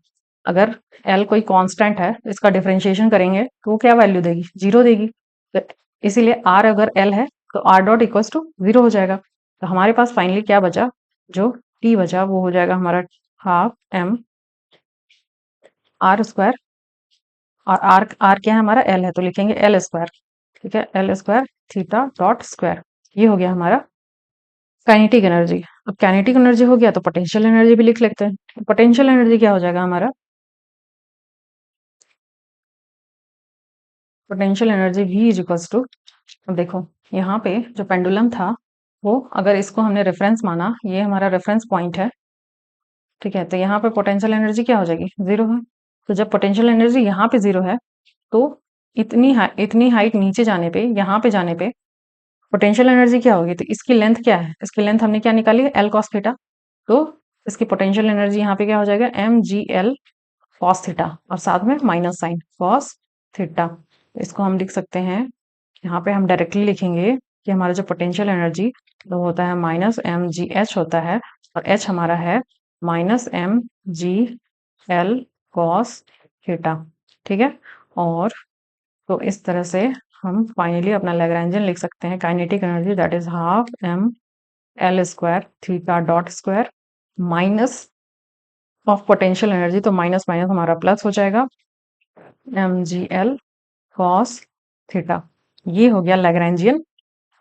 अगर एल कोई कांस्टेंट है तो इसका डिफरेंशिएशन करेंगे तो वो क्या वैल्यू देगी, 0 देगी। तो इसीलिए आर अगर एल है तो आर डॉट इक्वल टू 0 हो जाएगा। तो हमारे पास फाइनली क्या बचा, जो टी बचा वो हो जाएगा हमारा हाफ एम आर स्क्वायर। और आर आर क्या है हमारा, एल है तो लिखेंगे एल स्क्वायर। ठीक है, L square theta dot square. ये हो गया हमारा काइनेटिक एनर्जी। अब काइनेटिक एनर्जी हो गया तो पोटेंशियल एनर्जी भी लिख लेते हैं। पोटेंशियल एनर्जी क्या हो जाएगा हमारा, potential energy V is equals to, अब देखो यहाँ पे जो पेंडुलम था वो, अगर इसको हमने रेफरेंस माना, ये हमारा रेफरेंस पॉइंट है। ठीक है, तो यहाँ पे पोटेंशियल एनर्जी क्या हो जाएगी, 0 है। तो जब पोटेंशियल एनर्जी यहाँ पे 0 है तो इतनी हाइट नीचे जाने पे, यहाँ पे जाने पे पोटेंशियल एनर्जी क्या होगी, तो इसकी लेंथ क्या है, इसकी लेंथ हमने क्या निकाली है, एल कॉस थीटा। तो इसकी पोटेंशियल एनर्जी यहाँ पे क्या हो जाएगा, m g l cos theta, और साथ में माइनस साइन कॉस थीटा। इसको हम लिख सकते हैं, यहाँ पे हम डायरेक्टली लिखेंगे कि हमारा जो पोटेंशियल एनर्जी वो होता है माइनस एम जी एच होता है, और एच हमारा है minus m g l cos theta. ठीक है, और तो इस तरह से हम फाइनली अपना लैग्रैन्जियन लिख सकते हैं, kinetic energy that is half m l square theta dot square minus of potential energy, तो माइनस माइनस हमारा प्लस हो जाएगा, m g l cos theta. ये हो गया लैग्रैन्जियन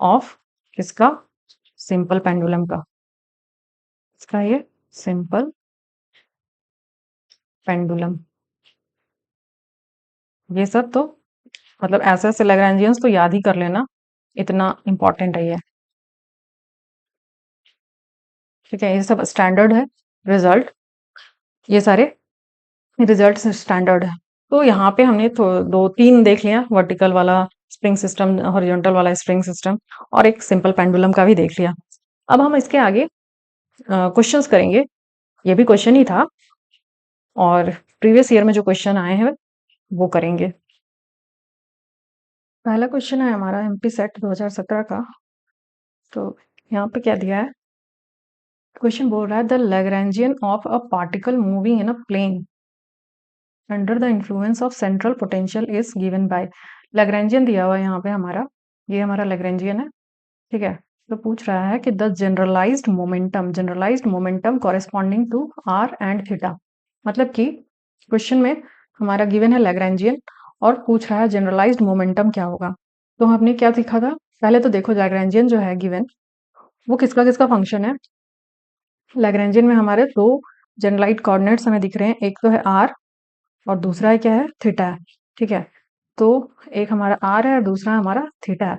ऑफ किसका, सिंपल पेंडुलम का, इसका ये सिंपल पेंडुलम। ये सब तो मतलब ऐसे ऐसे लैग्रैन्जियंस तो याद ही कर लेना, इतना इंपॉर्टेंट है ये। ठीक है, ये सब स्टैंडर्ड है रिजल्ट, ये सारे रिजल्ट स्टैंडर्ड है। तो यहाँ पे हमने तो दो तीन देख लिया, वर्टिकल वाला स्प्रिंग सिस्टम, हॉरिजॉन्टल वाला स्प्रिंग सिस्टम, और एक सिंपल पेंडुलम का भी देख लिया। अब हम इसके आगे क्वेश्चंस करेंगे। ये भी क्वेश्चन ही था और प्रीवियस ईयर में जो क्वेश्चन आए हैं वो करेंगे। पहला क्वेश्चन है हमारा एमपी सेट 2017 का। तो यहाँ पे क्या दिया है, क्वेश्चन बोल रहा है the Lagrangian of a particle moving in a plane under the influence of central potential is given by. Lagrangian दिया हुआ है यहाँ पे हमारा, ये हमारा लैग्रैन्जियन है। ठीक है, तो पूछ रहा है कि the generalised momentum corresponding to r and theta. मतलब कि क्वेश्चन में हमारा गिवन है लैग्रैन्जियन और पूछ रहा है जनरलाइज्ड मोमेंटम क्या होगा। तो हमने क्या सीखा था, पहले तो देखो लैग्रैन्जियन जो है गिवन, वो किसका किसका फंक्शन है। लैग्रैन्जियन में हमारे दो जनरलाइज्ड कोऑर्डिनेट्स हमें दिख रहे हैं, एक तो है आर और दूसरा है क्या है, थीटा है। ठीक है, तो एक हमारा आर है और दूसरा हमारा थीटा है।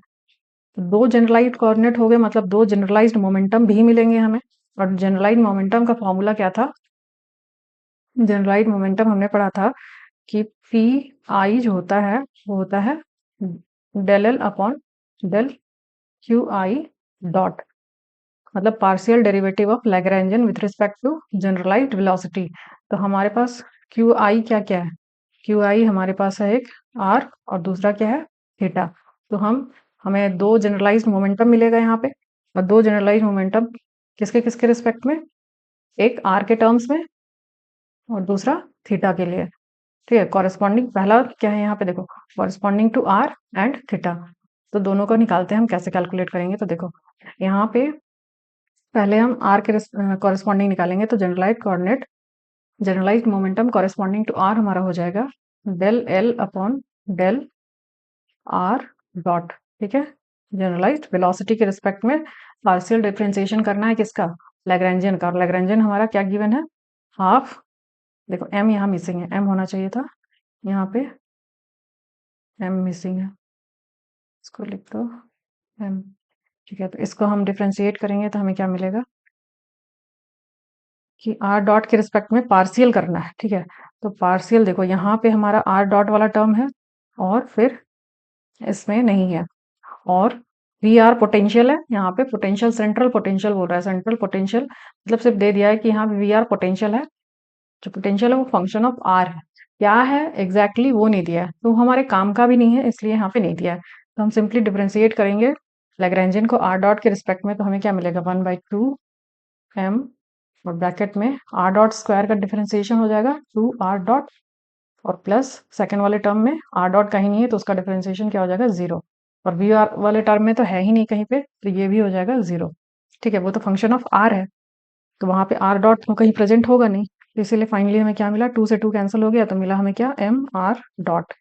दो जनरलाइज्ड कोऑर्डिनेट हो गए, मतलब दो जनरलाइज्ड मोमेंटम भी मिलेंगे हमें। और जनरलाइज्ड मोमेंटम का फॉर्मूला क्या था, जनरलाइज्ड मोमेंटम हमने पढ़ा था कि पी आई जो होता है वो होता है del l upon del q i dot, मतलब partial derivative of Lagrangian with respect to generalised velocity. तो हमारे पास क्यू आई क्या क्या है, क्यू आई हमारे पास है एक आर और दूसरा क्या है, थीटा। तो हमें दो जनरलाइज्ड मोमेंटम मिलेगा यहाँ पे, और दो जनरलाइज्ड मोमेंटम किसके किसके रिस्पेक्ट में, एक आर के टर्म्स में और दूसरा थीटा के लिए। ठीक है, कॉरेस्पॉन्डिंग पहला क्या है यहाँ पे देखो, corresponding to r and theta. तो दोनों को निकालते हैं हम, कैसे कैलकुलेट करेंगे, तो देखो यहाँ पे पहले हम आर के कॉरेस्पॉन्डिंग निकालेंगे। तो generalised momentum corresponding to r हमारा हो जाएगा del l upon del r dot. ठीक है, जनरलाइज्ड वेलोसिटी के रिस्पेक्ट में पार्शियल डिफरेंशिएशन करना है किसका, लैग्रैन्जियन का। लैग्रैन्जियन हमारा क्या गिवन है, हाफ, देखो एम यहाँ मिसिंग है, एम होना चाहिए था, यहाँ पे एम मिसिंग है, इसको लिख दो एम। ठीक है, तो इसको हम डिफरेंशिएट करेंगे तो हमें क्या मिलेगा कि आर डॉट के रिस्पेक्ट में पार्शियल करना है। ठीक है, तो पार्शियल देखो यहाँ पे हमारा आर डॉट वाला टर्म है और फिर इसमें नहीं है, और वी आर पोटेंशियल है, यहाँ पे पोटेंशियल सेंट्रल पोटेंशियल बोल रहा है, सेंट्रल पोटेंशियल मतलब सिर्फ दे दिया है कि यहाँ वी आर पोटेंशियल है, जो पोटेंशियल है वो फंक्शन ऑफ आर है। क्या है एग्जैक्टली वो नहीं दिया है, तो हमारे काम का भी नहीं है, इसलिए यहाँ पे नहीं दिया है। तो हम सिंपली डिफरेंशिएट करेंगे लैग्रैन्जियन को आर डॉट के रिस्पेक्ट में, तो हमें क्या मिलेगा 1/2 एम, और ब्रैकेट में आर डॉट स्क्वायर का डिफरेंशिएशन हो जाएगा 2 आर डॉट, और प्लस सेकंड वाले टर्म में आर डॉट कहीं नहीं है तो उसका डिफरेंशिएशन क्या हो जाएगा 0, और वी आर वाले टर्म में तो है ही नहीं कहीं पे, तो ये भी हो जाएगा 0। ठीक है, वो तो फंक्शन ऑफ आर है, तो वहां पे आर डॉट तो कहीं प्रेजेंट होगा नहीं, तो इसीलिए फाइनली हमें क्या मिला, 2 से 2 कैंसिल हो गया, तो मिला हमें क्या, एम आर डॉट।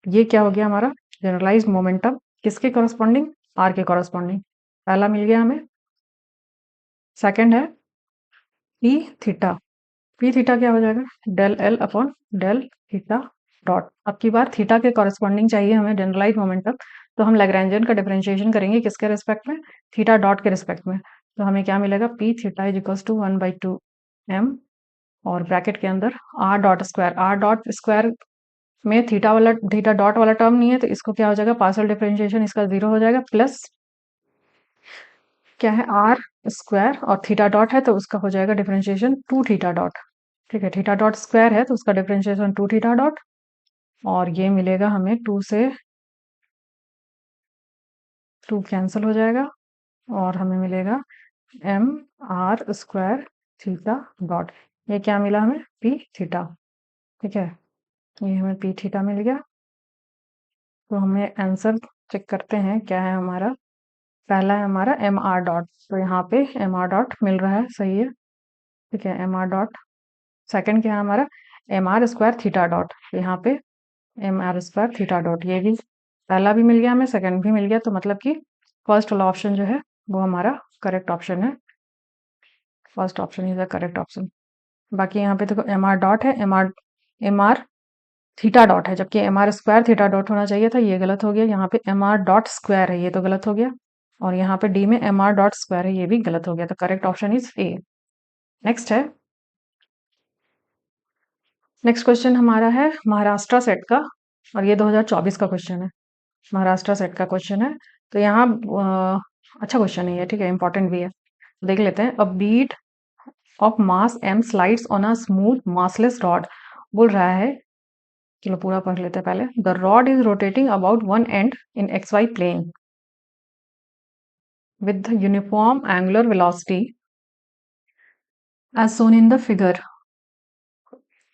ये क्या हो गया हमारा जनरलाइज्ड मोमेंटम, किसके कॉरस्पॉन्डिंग, आर के कॉरस्पॉन्डिंग, पहला मिल गया हमें। सेकंड है पी थीटा, पी थीटा क्या हो जाएगा, del l upon del theta dot. अब की बार थीटा के कॉरस्पॉन्डिंग चाहिए हमें जनरलाइज मोमेंटम, तो हम लैग्रैन्जियन का डिफरेंशिएशन करेंगे किसके रिस्पेक्ट में, थीटा डॉट के रिस्पेक्ट में। तो हमें क्या मिलेगा, p theta is equals to 1/2 m, और ब्रैकेट के अंदर आर डॉट स्क्वायर में थीटा डॉट वाला टर्म नहीं है, तो इसको क्या हो जाएगा, पार्शियल डिफरेंशिएशन इसका 0 हो जाएगा, प्लस क्या है आर स्क्वायर और थीटा डॉट है तो उसका हो जाएगा डिफरेंशिएशन 2 थीटा डॉट। ठीक है, थीटा डॉट स्क्वायर है तो उसका डिफरेंशिएशन 2 थीटा डॉट, और ये मिलेगा हमें 2 से 2 कैंसिल हो जाएगा, और हमें मिलेगा m r square theta dot. ये क्या मिला हमें, पी थीटा। ठीक है, ये हमें पी थीटा मिल गया। तो हमें आंसर चेक करते हैं क्या है हमारा, पहला है हमारा एम आर डॉट, तो यहाँ पे एम आर डॉट मिल रहा है, सही है, ठीक है, एम आर डॉट। सेकंड क्या है हमारा, m r square theta dot, यहाँ पे m r square theta dot, ये भी पहला भी मिल गया हमें, सेकंड भी मिल गया, तो मतलब कि फर्स्ट वाला ऑप्शन जो है वो हमारा करेक्ट ऑप्शन है। First option is the correct option. बाकी यहाँ पे देखो एम आर डॉट है, एम आर थीटा डॉट है, जबकि m r square theta dot होना चाहिए था, ये गलत हो गया। यहाँ पे एम आर डॉट स्क्वायर है, ये तो गलत हो गया। और यहाँ पे डी में एम आर डॉट स्क्वायर है, ये भी गलत हो गया। तो correct option is a. Next है, नेक्स्ट क्वेश्चन हमारा है महाराष्ट्र सेट का, और ये 2024 का क्वेश्चन है, महाराष्ट्र सेट का क्वेश्चन है। तो यहाँ अच्छा क्वेश्चन है ये, ठीक है, इंपॉर्टेंट भी है। देख लेते हैं। A bead of mass m slides on a smooth massless rod, बोल रहा है, चलो पूरा पढ़ लेते हैं पहले। The rod is rotating about one end in x y plane with uniform angular velocity as shown in the figure.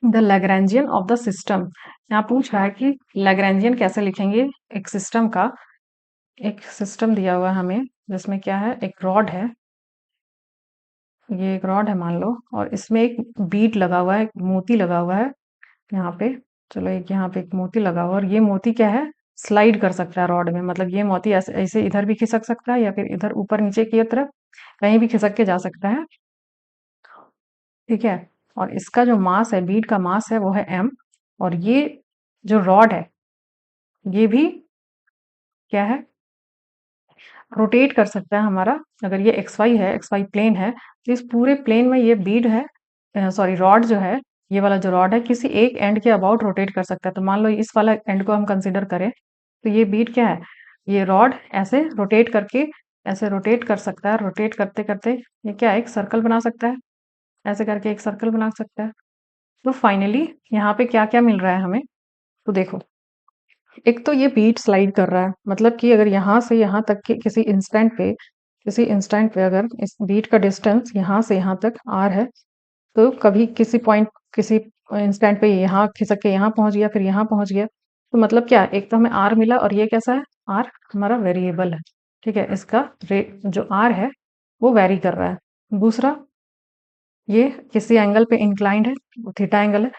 The Lagrangian of the system, यहाँ पूछ रहा है कि Lagrangian कैसे लिखेंगे एक सिस्टम का। एक सिस्टम दिया हुआ है हमें, जिसमें क्या है, एक रॉड है, ये एक रॉड है मान लो, और इसमें एक बीट लगा हुआ है, एक मोती लगा हुआ है यहाँ पे। चलो एक यहाँ पे एक मोती लगा हुआ है, और ये मोती क्या है, स्लाइड कर सकता है रॉड में, मतलब ये मोती ऐसे ऐसे इधर भी खिसक सकता है, या फिर इधर ऊपर नीचे की तरफ कहीं भी खिसक के जा सकता है, ठीक है। और इसका जो मास है, बीड का मास है, वो है m। और ये जो रॉड है, ये भी क्या है, रोटेट कर सकता है हमारा। अगर ये एक्स वाई है, एक्स वाई प्लेन है, तो इस पूरे प्लेन में ये बीड है, सॉरी रॉड जो है, ये वाला जो रॉड है, किसी एक एंड के अबाउट रोटेट कर सकता है। तो मान लो इस वाला एंड को हम कंसिडर करें, तो ये बीड क्या है, ये रॉड ऐसे रोटेट करके, ऐसे रोटेट कर सकता है, रोटेट करते करते ये क्या है, एक सर्कल बना सकता है, ऐसे करके एक सर्कल बना सकता है। तो फाइनली यहाँ पे क्या क्या मिल रहा है हमें, तो देखो, एक तो ये बीट स्लाइड कर रहा है, मतलब कि अगर यहाँ से यहाँ तक के किसी इंस्टेंट पे अगर इस बीट का डिस्टेंस यहाँ से यहाँ तक आर है, तो कभी किसी पॉइंट, किसी इंस्टेंट पे यहाँ खिसक के यहाँ पहुंच गया, फिर यहाँ पहुंच गया, तो मतलब क्या, एक तो हमें आर मिला, और ये कैसा है, आर हमारा वेरिएबल है, ठीक है, इसका रेट जो आर है वो वेरी कर रहा है। दूसरा, ये किसी एंगल पे इंक्लाइंड है, वो थीटा एंगल है,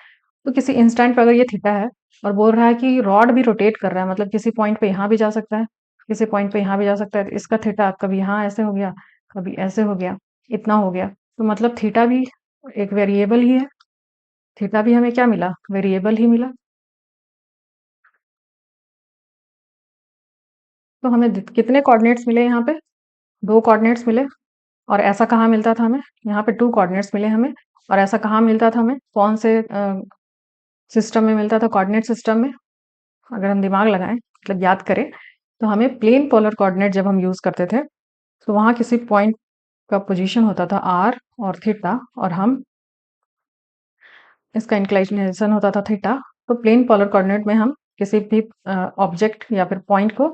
तो किसी इंस्टेंट पे अगर ये थीटा है, और बोल रहा है कि रॉड भी रोटेट कर रहा है, मतलब किसी पॉइंट पे यहाँ भी जा सकता है, किसी पॉइंट पे यहाँ भी जा सकता है, तो इसका थीटा कभी यहाँ ऐसे हो गया, कभी ऐसे हो गया, इतना हो गया, तो मतलब थीटा भी एक वेरिएबल ही है। थीटा भी हमें क्या मिला, वेरिएबल ही मिला। तो हमें कितने कोऑर्डिनेट्स मिले यहाँ पे, दो कोऑर्डिनेट्स मिले। और ऐसा कहाँ मिलता था हमें, यहाँ पे टू कोऑर्डिनेट्स मिले हमें। और ऐसा कहाँ मिलता था हमें, कौन से सिस्टम में मिलता था, कोऑर्डिनेट सिस्टम में। अगर हम दिमाग लगाएं, मतलब याद करें, तो हमें प्लेन पोलर कोऑर्डिनेट जब हम यूज करते थे, तो वहां किसी पॉइंट का पोजीशन होता था आर और थीटा, और हम इसका इंक्लिनेशन होता था थीटा। तो प्लेन पोलर कोऑर्डिनेट में हम किसी भी ऑब्जेक्ट या फिर पॉइंट को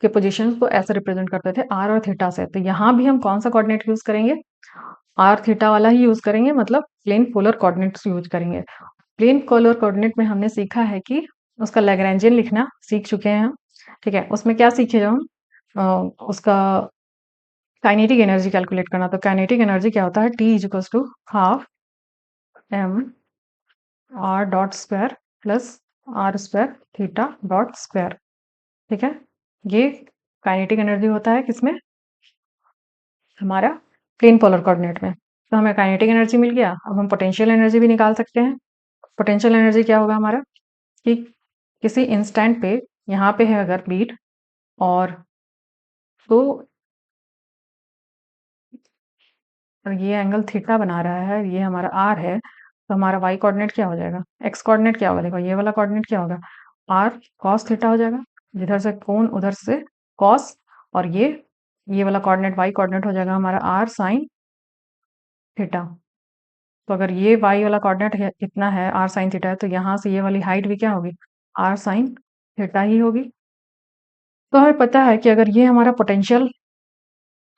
के पोजीशंस को ऐसे रिप्रेजेंट करते थे आर और थीटा से। तो यहाँ भी हम कौन सा कोऑर्डिनेट यूज करेंगे, आर थीटा वाला ही यूज करेंगे, मतलब प्लेन पोलर कोऑर्डिनेट्स यूज करेंगे। प्लेन पोलर कोऑर्डिनेट में हमने सीखा है कि उसका लैग्रेंजियन लिखना सीख चुके हैं हम, ठीक है। उसमें क्या सीखे हम, उसका काइनेटिक एनर्जी कैलकुलेट करना। तो काइनेटिक एनर्जी क्या होता है, t is equals to half m r dot square plus r square theta dot square, ठीक है। ये काइनेटिक एनर्जी होता है किसमें, हमारा प्लेन पोलर कोऑर्डिनेट में। तो हमें काइनेटिक एनर्जी मिल गया। अब हम पोटेंशियल एनर्जी भी निकाल सकते हैं। पोटेंशियल एनर्जी क्या होगा हमारा, कि किसी इंस्टेंट पे यहाँ पे है अगर बीट, और तो ये एंगल थीटा बना रहा है, ये हमारा आर है, तो हमारा वाई कोऑर्डिनेट क्या हो जाएगा, एक्स कोऑर्डिनेट क्या होगा, देखो ये वाला कोऑर्डिनेट क्या होगा, आर कॉस थीटा हो जाएगा, जिधर से कोण उधर से कॉस। और ये वाला कोऑर्डिनेट वाई कोऑर्डिनेट हो जाएगा हमारा आर साइन थीटा। तो अगर ये वाई वाला कोऑर्डिनेट इतना है, आर साइन थीटा है, तो यहाँ से ये वाली हाइट भी क्या होगी, आर साइन थीटा ही होगी। तो हमें पता है कि अगर ये हमारा पोटेंशियल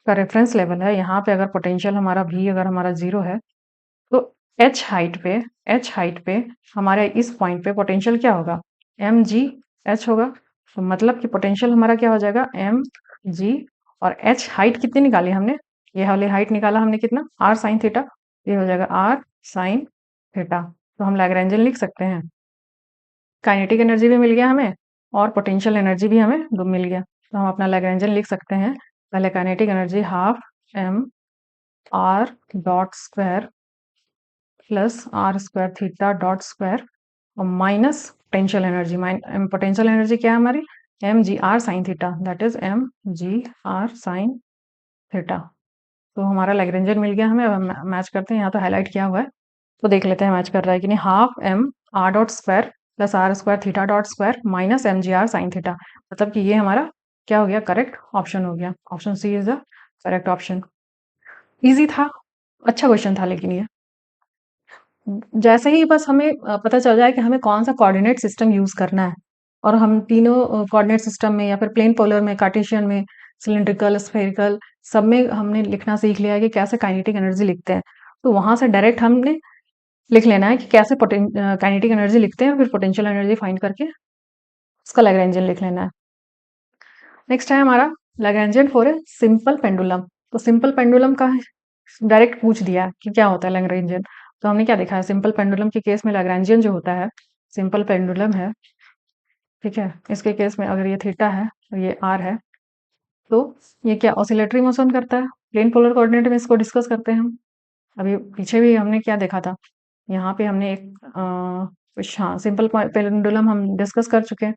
का रेफरेंस लेवल है, यहाँ पे अगर पोटेंशियल हमारा भी अगर हमारा 0 है, तो एच हाइट पे हमारे इस पॉइंट पे पोटेंशियल क्या होगा, एम जी एच होगा। तो मतलब कि पोटेंशियल हमारा क्या हो जाएगा, एम जी और एच हाइट कितनी निकाली हमने, ये वाली हाइट निकाला हमने कितना, आर साइन थीटा, ये हो जाएगा आर साइन थीटा। तो हम लैग्रेंजियन लिख सकते हैं, काइनेटिक एनर्जी भी मिल गया हमें और पोटेंशियल एनर्जी भी हमें मिल गया। तो हम अपना लैग्रेंजियन लिख सकते हैं, पहले kinetic energy half m r dot square plus r square theta dot square और minus potential energy. Potential energy क्या है हमारी, m g r sine theta, that is m g r sine theta. तो हमारा लैग्रेंजियन मिल गया हमें। अब हम मैच करते हैं, यहाँ तो हाईलाइट किया हुआ है, तो देख लेते हैं मैच कर रहा है कि नहीं। Half m r dot square plus r square theta dot square minus m g r sine theta, मतलब कि ये हमारा क्या हो गया, करेक्ट ऑप्शन हो गया। Option c is the correct option. Easy था, अच्छा क्वेश्चन था, लेकिन ये जैसे ही बस हमें पता चल जाए कि हमें कौन सा कोऑर्डिनेट सिस्टम यूज करना है, और हम तीनों कोऑर्डिनेट सिस्टम में या फिर प्लेन पोलर में, कार्टेशियन में, सिलिंड्रिकल, स्फेरिकल, सब में हमने लिखना सीख लिया है कि कैसे काइनेटिक एनर्जी लिखते हैं। तो वहां से डायरेक्ट हमने लिख लेना है कि कैसे काइनेटिक एनर्जी लिखते हैं, फिर पोटेंशियल एनर्जी फाइंड करके उसका लैग्रेंजियन लिख लेना है। नेक्स्ट है हमारा Lagrangian for a simple pendulum. तो सिंपल पेंडुलम का डायरेक्ट पूछ दिया कि क्या होता है लैग्रेंजियन। तो हमने क्या देखा है, सिंपल पेंडुलम के केस में लैग्रेंजियन जो होता है, सिंपल पेंडुलम है, ठीक है, इसके केस में अगर ये थीटा है और ये आर है, तो ये क्या ऑसिलेटरी मोशन करता है। प्लेन पोलर कोऑर्डिनेट में इसको डिस्कस करते हैं हम। अभी पीछे भी हमने क्या देखा था, यहाँ पे हमने एक कुछ, हाँ, सिंपल पेंडुलम हम डिस्कस कर चुके हैं।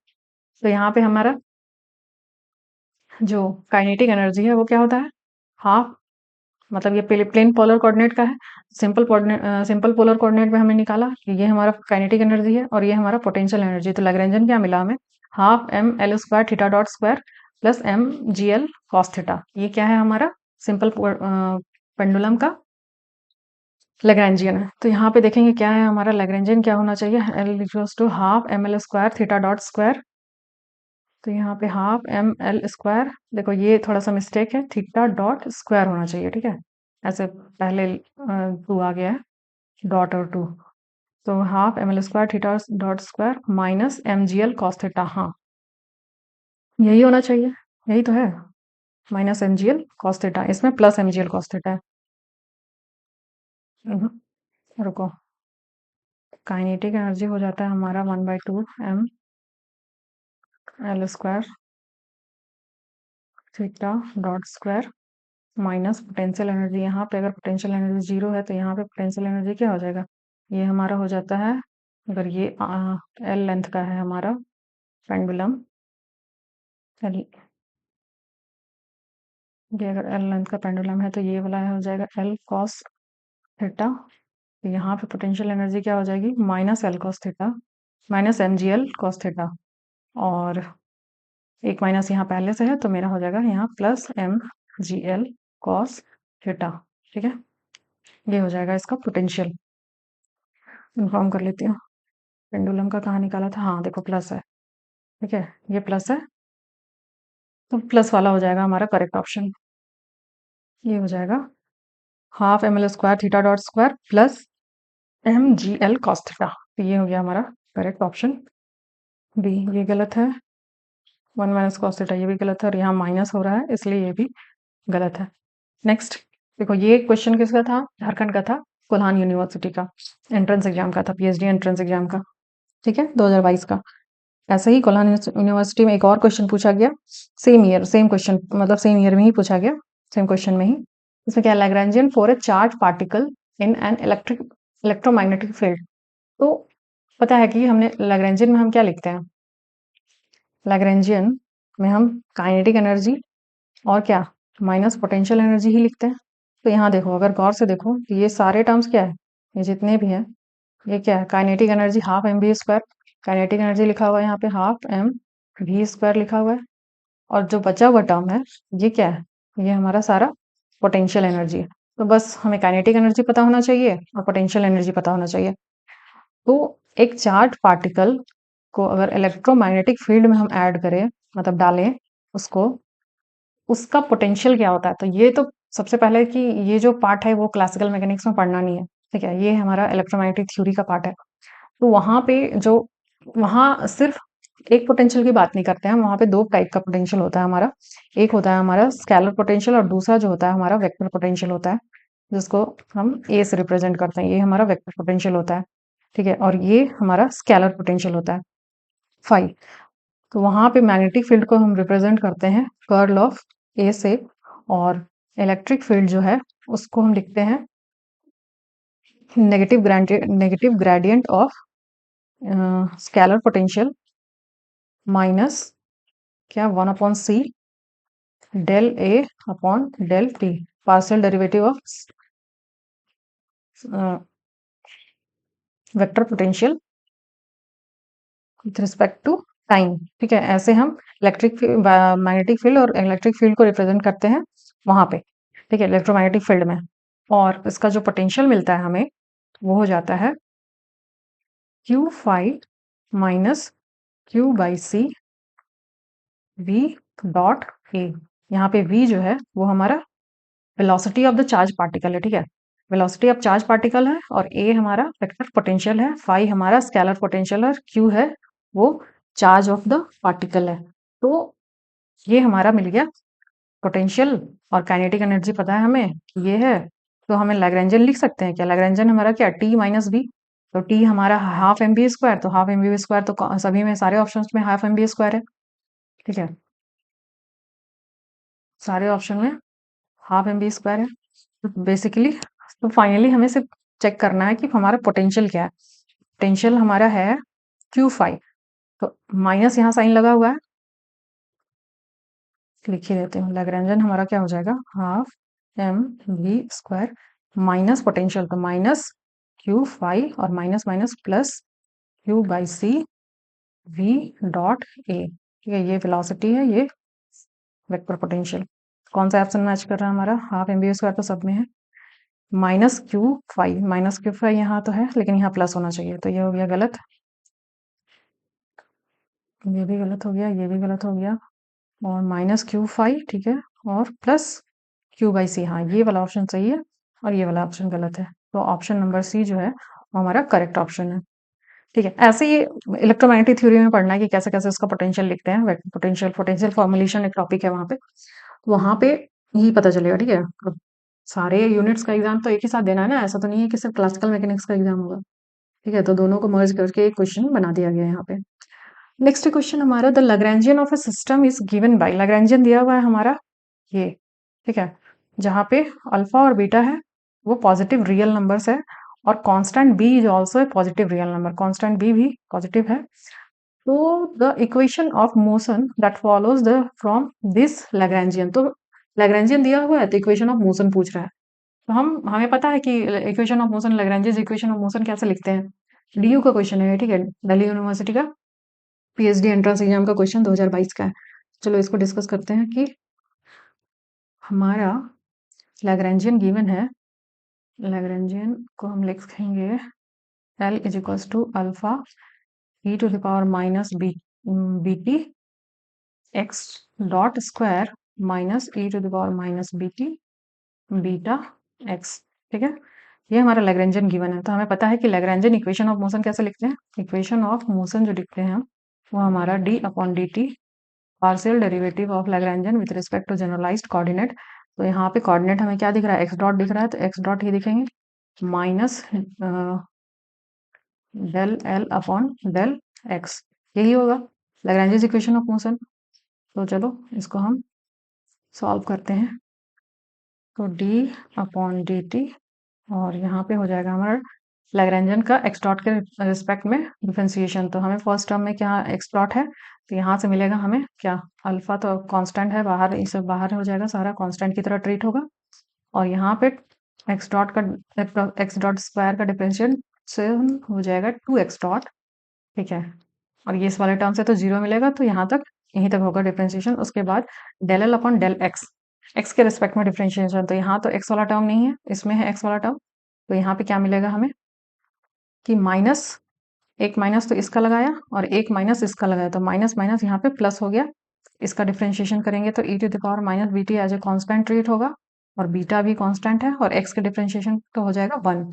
तो यहाँ पे हमारा जो काइनेटिक एनर्जी है वो क्या होता है, हाफ, मतलब ये प्लेन पोलर कोऑर्डिनेट का है। सिंपल पोलर कोऑर्डिनेट में हमने निकाला कि ये हमारा काइनेटिक एनर्जी है और ये हमारा पोटेंशियल एनर्जी। तो लैग्रेंजियन क्या मिला हमें, half m l square theta dot square plus m g l cos theta. ये क्या है हमारा सिंपल पेंडुलम का लैग्रेंजियन है। तो यहाँ पे देखेंगे क्या है हमारा लैग्रेंजियन, क्या होना चाहिए, l equals to half m l square theta dot square. तो यहाँ पे हाफ एम एल स्क्वायर, देखो ये थोड़ा सा मिस्टेक है, थीटा डॉट स्क्वायर होना चाहिए, ठीक है, ऐसे पहले टू आ गया है, डॉट और टू। तो half m l square theta dot square minus m g l cos theta, हाँ यही होना चाहिए, यही तो है, minus m g l cos theta, इसमें plus m g l cos theta है। रुको, काइनेटिक एनर्जी हो जाता है हमारा 1/2 m l square theta dot square minus potential energy. यहाँ पे अगर पोटेंशियल एनर्जी 0 है तो यहाँ पे पोटेंशियल एनर्जी क्या हो जाएगा, ये हमारा हो जाता है, अगर ये एल लेंथ का है हमारा पेंडुलम, एल, ये अगर एल लेंथ का पेंडुलम है तो ये वाला हो जाएगा एल कॉस थीटा। तो यहाँ पे पोटेंशियल एनर्जी क्या हो जाएगी, minus l cos theta minus m g l cos theta, और एक माइनस यहाँ पहले से है तो मेरा हो जाएगा यहाँ plus m g l cos theta, ठीक है। ये हो जाएगा इसका पोटेंशियल। इन्फॉर्म कर लेती हूँ, पेंडुलम का कहाँ निकाला था, हाँ देखो प्लस है, ठीक है, ये प्लस है, तो प्लस वाला हो जाएगा हमारा करेक्ट ऑप्शन। ये हो जाएगा half m l square theta dot square plus m g l cos theta. तो ये हो गया हमारा करेक्ट ऑप्शन बी। ये गलत है, 1 माइनस कॉस थीटा ये भी गलत है, और यहाँ माइनस हो रहा है इसलिए ये भी गलत है। नेक्स्ट देखो, ये क्वेश्चन किसका था, झारखंड का था, कोल्हान यूनिवर्सिटी का एंट्रेंस एग्जाम का था, पीएचडी एंट्रेंस एग्जाम का, ठीक है, 2022 का। ऐसे ही कोल्हान यूनिवर्सिटी में एक और क्वेश्चन पूछा गया, सेम ईयर सेम क्वेश्चन, मतलब सेम ईयर में ही पूछा गया, सेम क्वेश्चन में ही। इसमें क्या, Lagrangian for a charge particle in an electromagnetic field. तो पता है कि हमने लैग्रेंजियन में हम क्या लिखते हैं, लैग्रेंजियन में हम काइनेटिक एनर्जी और क्या, माइनस पोटेंशियल एनर्जी ही लिखते हैं। तो यहाँ देखो, अगर गौर से देखो तो ये सारे टर्म्स क्या है, ये जितने भी हैं, ये क्या है, kinetic energy half m v square, kinetic energy लिखा हुआ है यहाँ पे हाफ एम वी स्क्वायर लिखा हुआ है, और जो बचा हुआ टर्म है ये क्या है, ये हमारा सारा पोटेंशियल एनर्जी है। तो बस हमें काइनेटिक एनर्जी पता होना चाहिए और पोटेंशियल एनर्जी पता होना चाहिए। तो एक चार्ज पार्टिकल को अगर इलेक्ट्रोमैग्नेटिक फील्ड में हम ऐड करें, मतलब डालें उसको, उसका पोटेंशियल क्या होता है। तो ये तो सबसे पहले कि ये जो पार्ट है वो क्लासिकल मैकेनिक्स में पढ़ना नहीं है, ठीक है, ये हमारा इलेक्ट्रोमैग्नेटिक थ्योरी का पार्ट है। तो वहां पे जो, वहां सिर्फ एक पोटेंशियल की बात नहीं करते हैं, वहाँ पे 2 टाइप का पोटेंशियल होता है हमारा। एक होता है हमारा स्केलर पोटेंशियल और दूसरा जो होता है हमारा वेक्टर पोटेंशियल होता है, जिसको हम ए से रिप्रेजेंट करते हैं। ये हमारा वेक्टर पोटेंशियल होता है, ठीक है? और ये हमारा स्केलर पोटेंशियल होता है, फाई। तो वहाँ पे मैग्नेटिक फील्ड को हम रिप्रेजेंट करते हैं कर्ल ऑफ ए से, और इलेक्ट्रिक फील्ड जो है उसको हम लिखते हैं negative gradient of scalar potential minus क्या 1/c del a upon del t, partial derivative of vector potential with respect to time, ठीक है? ऐसे हम मैग्नेटिक फील्ड और इलेक्ट्रिक फील्ड को रिप्रेजेंट करते हैं वहां पे, ठीक है, इलेक्ट्रोमैग्नेटिक फील्ड में। और इसका जो पोटेंशियल मिलता है हमें, वो हो जाता है q phi minus q by c v dot a. यहाँ पे वी जो है वो हमारा velocity of the charge particle है, ठीक है? वेलोसिटी ऑफ चार्ज पार्टिकल है, और ए हमारा वेक्टर पोटेंशियल है, फाई हमारा स्केलर पोटेंशियल है, और क्यू है वो चार्ज ऑफ द पार्टिकल है। तो ये हमारा मिल गया पोटेंशियल। और काइनेटिक एनर्जी पता है हमें ये है, तो हमें लैग्रेंजन लिख सकते हैं क्या? लैग्रेंजन हमारा क्या, टी माइनस बी। तो टी हमारा हाफ एम बी स्क्वायर, तो हाफ एम बी स्क्वायर तो सभी में सारे ऑप्शंस में हाफ एम बी स्क्वायर है, ठीक है? सारे ऑप्शन में हाफ एम बी स्क्वायर है। तो बेसिकली, तो फाइनली हमें सिर्फ चेक करना है कि हमारा पोटेंशियल क्या है। पोटेंशियल हमारा है क्यू फाइव, तो माइनस यहाँ साइन लगा हुआ है, लिख ही देते हैं। लैग्रेंजन हमारा क्या हो जाएगा, half m v square minus potential, तो माइनस क्यू फाइव और minus minus plus q by c v dot a, ठीक है? ये वेलोसिटी है, ये वेक्टर पोटेंशियल। कौन सा ऑप्शन मैच कर रहा है हमारा? हाफ एम वी स्क्वायर तो सब में है। माइनस क्यू फाइव यहाँ तो है, लेकिन यहाँ प्लस होना चाहिए, तो ये हो गया गलत, ये भी गलत हो गया, ये भी गलत हो गया, और माइनस क्यू फाइव, ठीक है, और प्लस क्यू बाई सी, हाँ ये वाला ऑप्शन सही है और ये वाला ऑप्शन गलत है। तो ऑप्शन नंबर सी जो है वो हमारा करेक्ट ऑप्शन है, ठीक है? ऐसे ही इलेक्ट्रोमैग्नेटिक थ्योरी में पढ़ना है कि कैसे कैसे उसका पोटेंशियल लिखते हैं। पोटेंशियल पोटेंशियल फॉर्मुलेशन एक टॉपिक है वहाँ पे, वहाँ पे ही पता चलेगा, ठीक है? अब सारे यूनिट्स का एग्जाम तो एक ही साथ देना है ना, ऐसा तो नहीं है कि सिर्फ क्लासिकल मैकेनिक्स का एग्जाम होगा, ठीक है? तो दोनों को मर्ज करके एक क्वेश्चन बना दिया गया है यहाँ पे। नेक्स्ट क्वेश्चन हमारा, the Lagrangian of a system is given bye, Lagrangian दिया हुआ है हमारा ये, ठीक है, जहाँ पे अल्फा और बीटा है वो पॉजिटिव रियल नंबर्स है, और constant b is also a positive real number, constant b भी पॉजिटिव है। तो the equation of motion that follows the from this Lagrangian, तो लैग्रेंजियन दिया हुआ है तो इक्वेशन ऑफ मोशन पूछ रहा है। तो हमें पता है कि equation of motion, Lagrange's equation of motion कैसे लिखते हैं। डीयू का क्वेश्चन है, ठीक है, दिल्ली यूनिवर्सिटी का पीएचडी एंट्रेंस एग्जाम का क्वेश्चन 2022 का है। चलो इसको डिस्कस करते हैं कि हमारा लैग्रेंजियन गिवन है, लैग्रेंजियन को हम लिखेंगे L is equals to alpha e to the power minus b t x dot square minus e to the power minus b t beta x, ठीक है? ये हमारा लैग्रेंजियन गिवन है। तो हमें पता है कि लैग्रेंजियन इक्वेशन ऑफ मोशन कैसे लिखते हैं। इक्वेशन ऑफ मोशन जो लिखते हैं हम, वो हमारा d upon d t partial derivative of Lagrangian with respect to generalised coordinate. तो यहाँ पे कोऑर्डिनेट हमें क्या दिख रहा है, एक्स डॉट दिख रहा है, तो एक्स डॉट ही दिखेंगे, minus del l upon del x, यही होगा लैग्रेंजियस इक्वेशन ऑफ मोशन। तो चलो इसको हम सॉल्व करते हैं। तो डी अपॉन डी टी, और यहाँ पे हो जाएगा हमारा लैग्रेंजियन का एक्स डॉट के रिस्पेक्ट में डिफरेंशिएशन। तो हमें फर्स्ट टर्म में क्या एक्स डॉट है, तो यहाँ से मिलेगा हमें क्या, अल्फा तो कांस्टेंट है, बाहर इसे बाहर हो जाएगा, सारा कांस्टेंट की तरह ट्रीट होगा, और यहाँ पे एक्स डॉट स्क्वायर का डिफरेंशिएशन हो जाएगा 2x डॉट, ठीक है? और ये इस वाले टर्म से तो जीरो मिलेगा, तो यहाँ तक यहीं तक होगा डिफरेंशिएशन। उसके बाद del l upon del x, x के रिस्पेक्ट में डिफरेंशिएशन, तो यहाँ तो एक्स वाला टर्म नहीं है, इसमें है एक्स वाला टर्म। तो यहाँ पे क्या मिलेगा हमें कि माइनस, एक माइनस तो इसका लगाया और एक माइनस इसका लगाया, तो माइनस माइनस यहाँ पे प्लस हो गया। इसका डिफरेंशिएशन करेंगे तो e to the power minus b t as a constant treat होगा, और बीटा भी कांस्टेंट है, और x के डिफरेंशिएशन तो हो जाएगा 1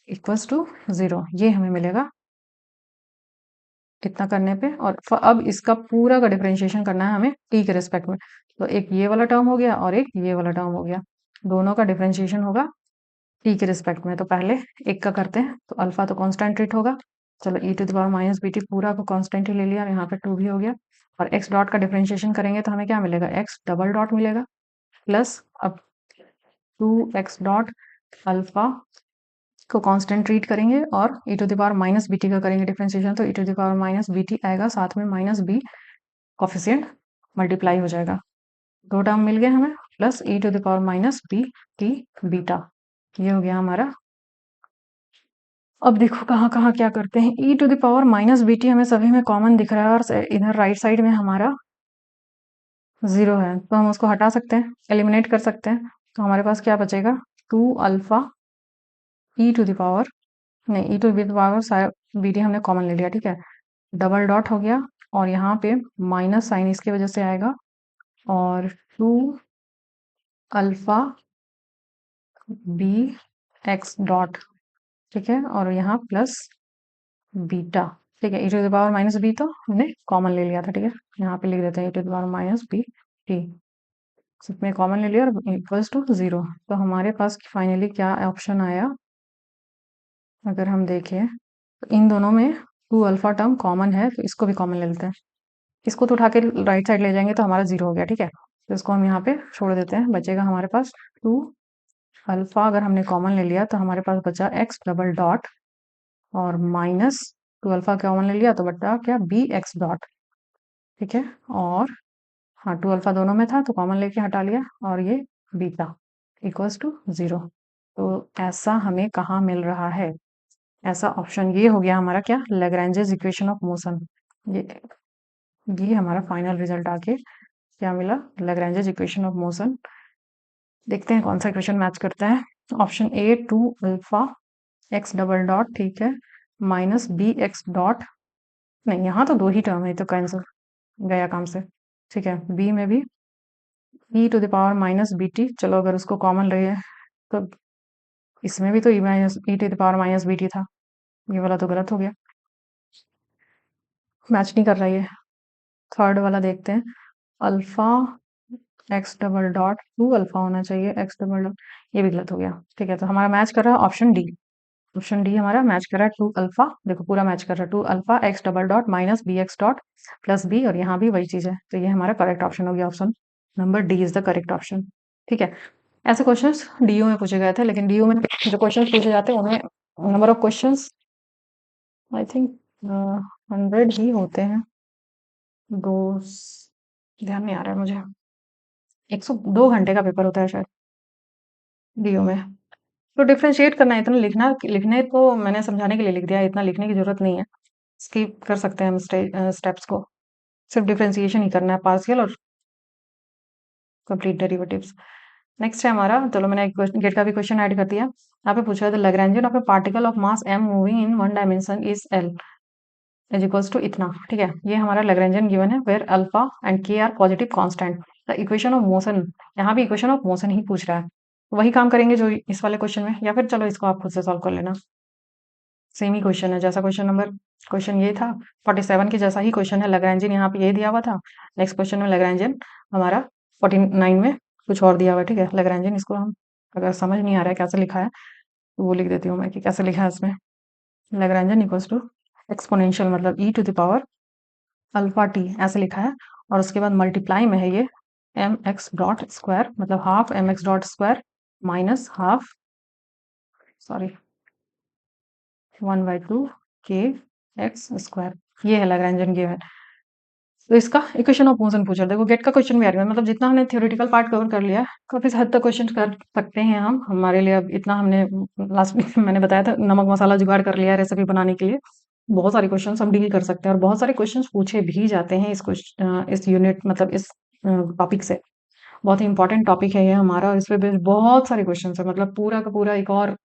इक्वल्स टू 0, ये हमें मिलेगा इतना करने पे, और अब इसका पूरा का डिफरेंशिएशन करना है हमें टी के रिस्पेक्ट में। तो एक ये वाला टर्म हो गया और एक ये वाला टर्म हो गया, दोनों का डिफरेंशिएशन होगा टी के रिस्पेक्ट में। तो पहले एक का करते हैं, तो अल्फा तो कांस्टेंट ट्रीट होगा। चलो e to the power minus b t पूरा को कांस्टेंट ही ले लिया, यहाँ पे 2 भी हो गया। और एक्स डॉट का डिफरेंशिएशन करेंगे तो हमें क्या मिलेगा, एक्स डबल डॉट मिलेगा, प्लस अब 2x डॉट अल्फा को कांस्टेंट ट्रीट करेंगे और e to the power minus b t का करेंगे डिफरेंशिएशन, तो e to the power minus b t आएगा, साथ में माइनस बी कोफिशिएंट मल्टीप्लाई हो जाएगा, दो टर्म मिल गए हमें, plus e to the power minus b t beta. ये हो गया हमारा। अब देखो कहाँ कहाँ क्या करते हैं, e to the power minus b t हमें सभी में कॉमन दिख रहा है, और इधर राइट साइड में हमारा 0 है, तो हम उसको हटा सकते हैं, एलिमिनेट कर सकते हैं। तो हमारे पास क्या बचेगा, 2 alpha e to the power, नहीं e to the power b t हमने कॉमन ले लिया, ठीक है, डबल डॉट हो गया, और यहाँ पे माइनस साइन इसकी वजह से आएगा, और 2 अल्फा बी एक्स डॉट, ठीक है, और यहाँ प्लस बीटा, ठीक है, e to the power minus b तो हमने कॉमन ले लिया था, ठीक है, यहाँ पे लिख देते हैं e to the power minus b t, इसमें कॉमन ले लिया और इक्वल्स टू 0। तो हमारे पास फाइनली क्या ऑप्शन आया, अगर हम देखें तो इन दोनों में 2 अल्फा टर्म कॉमन है, तो इसको भी कॉमन ले लेते हैं, इसको तो उठा के राइट साइड ले जाएंगे तो हमारा 0 हो गया, ठीक है, तो इसको हम यहाँ पे छोड़ देते हैं, बचेगा हमारे पास 2 अल्फा, अगर हमने कॉमन ले लिया तो हमारे पास बचा एक्स डबल डॉट और माइनस 2 अल्फा कॉमन ले लिया तो बचा क्या, बी एक्स डॉट, ठीक है, और हाँ 2 अल्फा दोनों में था तो कॉमन लेके हटा लिया, और ये बीटा इक्वल्स टू 0। तो ऐसा हमें कहाँ मिल रहा है, ऐसा ऑप्शन ये हो गया हमारा क्या, लैग्रेंजेस इक्वेशन ऑफ मोशन। ये ये हमारा फाइनल रिजल्ट आके क्या मिला, लैग्रेंजेस इक्वेशन ऑफ मोशन। देखते हैं कौन सा इक्वेशन मैच करता है। Option A 2 alpha x double dot, ठीक है, माइनस बी एक्स डॉट, नहीं यहाँ तो दो ही टर्म है तो कैंसिल गया काम से, ठीक है, बी में भी e to the power minus b t, चलो अगर उसको कॉमन रही है तो इसमें भी तो e minus e to the power minus b t था, ये वाला तो गलत हो गया, मैच नहीं कर रहा ये। थर्ड वाला देखते हैं, alpha x double dot 2 alpha होना चाहिए, एक्स डबल डॉट, ये भी गलत हो गया, ठीक है, तो हमारा मैच कर रहा है ऑप्शन डी, ऑप्शन डी हमारा मैच कर रहा है 2 अल्फा, देखो पूरा मैच कर रहा है 2 alpha x double dot minus b x dot plus b, और यहाँ भी वही चीज है, तो ये हमारा करेक्ट ऑप्शन हो गया, option number D is the correct option, ठीक है। ऐसे क्वेश्चंस डीयू में पूछे गए थे, लेकिन डीयू में जो क्वेश्चंस पूछे जाते हैं उनमें number of questions I think 100 ही होते हैं, दो, ध्यान नहीं आ रहा है मुझे, 102 घंटे का पेपर होता है शायद डीयू में। तो डिफरेंशिएट करना है, इतना लिखना, लिखने को मैंने समझाने के लिए लिख दिया, इतना लिखने की जरूरत नहीं है, स्किप कर सकते हैं हम स्टेप्स को, सिर्फ डिफरेंशिएशन ही करना है, पार्शियल और कंप्लीट डेरिवेटिव्स। नेक्स्ट है हमारा, चलो मैंने एक गेट का भी क्वेश्चन ऐड कर दिया, यहाँ पे पूछा है the Lagrangian of a particle of mass m moving in one dimension is l is equals to इतना, ठीक है, ये हमारा लैग्रेंजियन गिवन है where alpha and k are positive constant, the equation of motion, यहाँ भी इक्वेशन ऑफ मोशन ही पूछ रहा है, वही काम करेंगे जो इस वाले क्वेश्चन में, या फिर चलो इसको आप खुद से सॉल्व कर लेना, सेम ही क्वेश्चन है जैसा क्वेश्चन ये था 47 के जैसा ही क्वेश्चन है, लैग्रेंजियन यहाँ पे ये दिया हुआ था, नेक्स्ट क्वेश्चन में लैग्रेंजियन हमारा 49 में कुछ और दिया हुआ है, ठीक है, लैग्रेंजियन इसको हम, अगर समझ नहीं आ रहा है कैसे लिखा है तो वो लिख देती हूँ मैं कि कैसे लिखा है इसमें, लैग्रेंजियन इक्वल्स टू एक्सपोनेंशियल मतलब e to the power alpha t ऐसे लिखा है, और उसके बाद मल्टीप्लाई में है ये एम एक्स डॉट स्क्वायर मतलब half m x dot square minus half, sorry 1/2 के एक्स स्क्वायर, ये है लैग्रेंजियन गिवन। तो इसका इक्वेशन ऑफ मोशन पूछा, देखो गेट का क्वेश्चन भी आ रहा है, मतलब जितना हमने थ्योरेटिकल पार्ट कवर कर लिया, काफी हद तक क्वेश्चन कर सकते हैं हम, हमारे लिए अब इतना हमने लास्ट वीक मैंने बताया था नमक मसाला जुगाड़ कर लिया रेसिपी बनाने के लिए, बहुत सारे क्वेश्चन हम डील कर सकते हैं, और बहुत सारे क्वेश्चन पूछे भी जाते हैं इस यूनिट मतलब इस टॉपिक से, बहुत ही इंपॉर्टेंट टॉपिक है ये हमारा, और इस पे बेस्ड बहुत सारे क्वेश्चन है, मतलब पूरा का पूरा एक और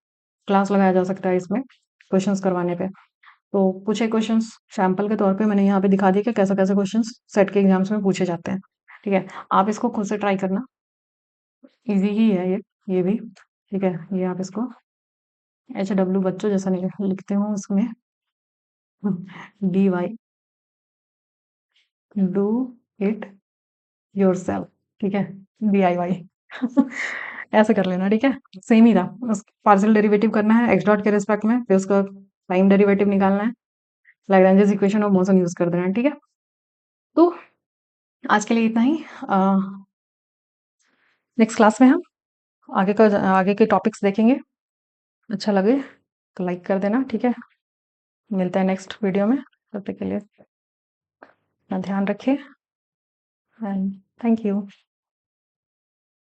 क्लास लगाया जा सकता है इसमें क्वेश्चंस करवाने पे। तो कुछ एक क्वेश्चंस सैंपल के तौर पे मैंने यहाँ पे दिखा दिया कि कैसे कैसे क्वेश्चंस सेट के एग्जाम्स में पूछे जाते हैं, ठीक है, आप इसको खुद से ट्राई करना, इजी ही है ये भी, ठीक है, ये आप इसको HW बच्चों जैसा नहीं लिखते हो उसमें, dy डू इट योरसेल्फ, ठीक है, DIY ऐसे कर लेना, ठीक है, सेम ही था। पार्शियल डेरिवेटिव करना है एक्स डॉट के रिस्पेक्ट में, फिर उसका टाइम डेरिवेटिव निकालना है, Lagrange's equation of motion use कर देना है, ठीक है। तो आज के लिए इतना ही। नेक्स्ट क्लास में हम आगे के टॉपिक्स देखेंगे। अच्छा लगे तो लाइक कर देना, ठीक है। मिलते हैं नेक्स्ट वीडियो में, तब तक के लिए अपना ध्यान रखिए एंड थैंक यू।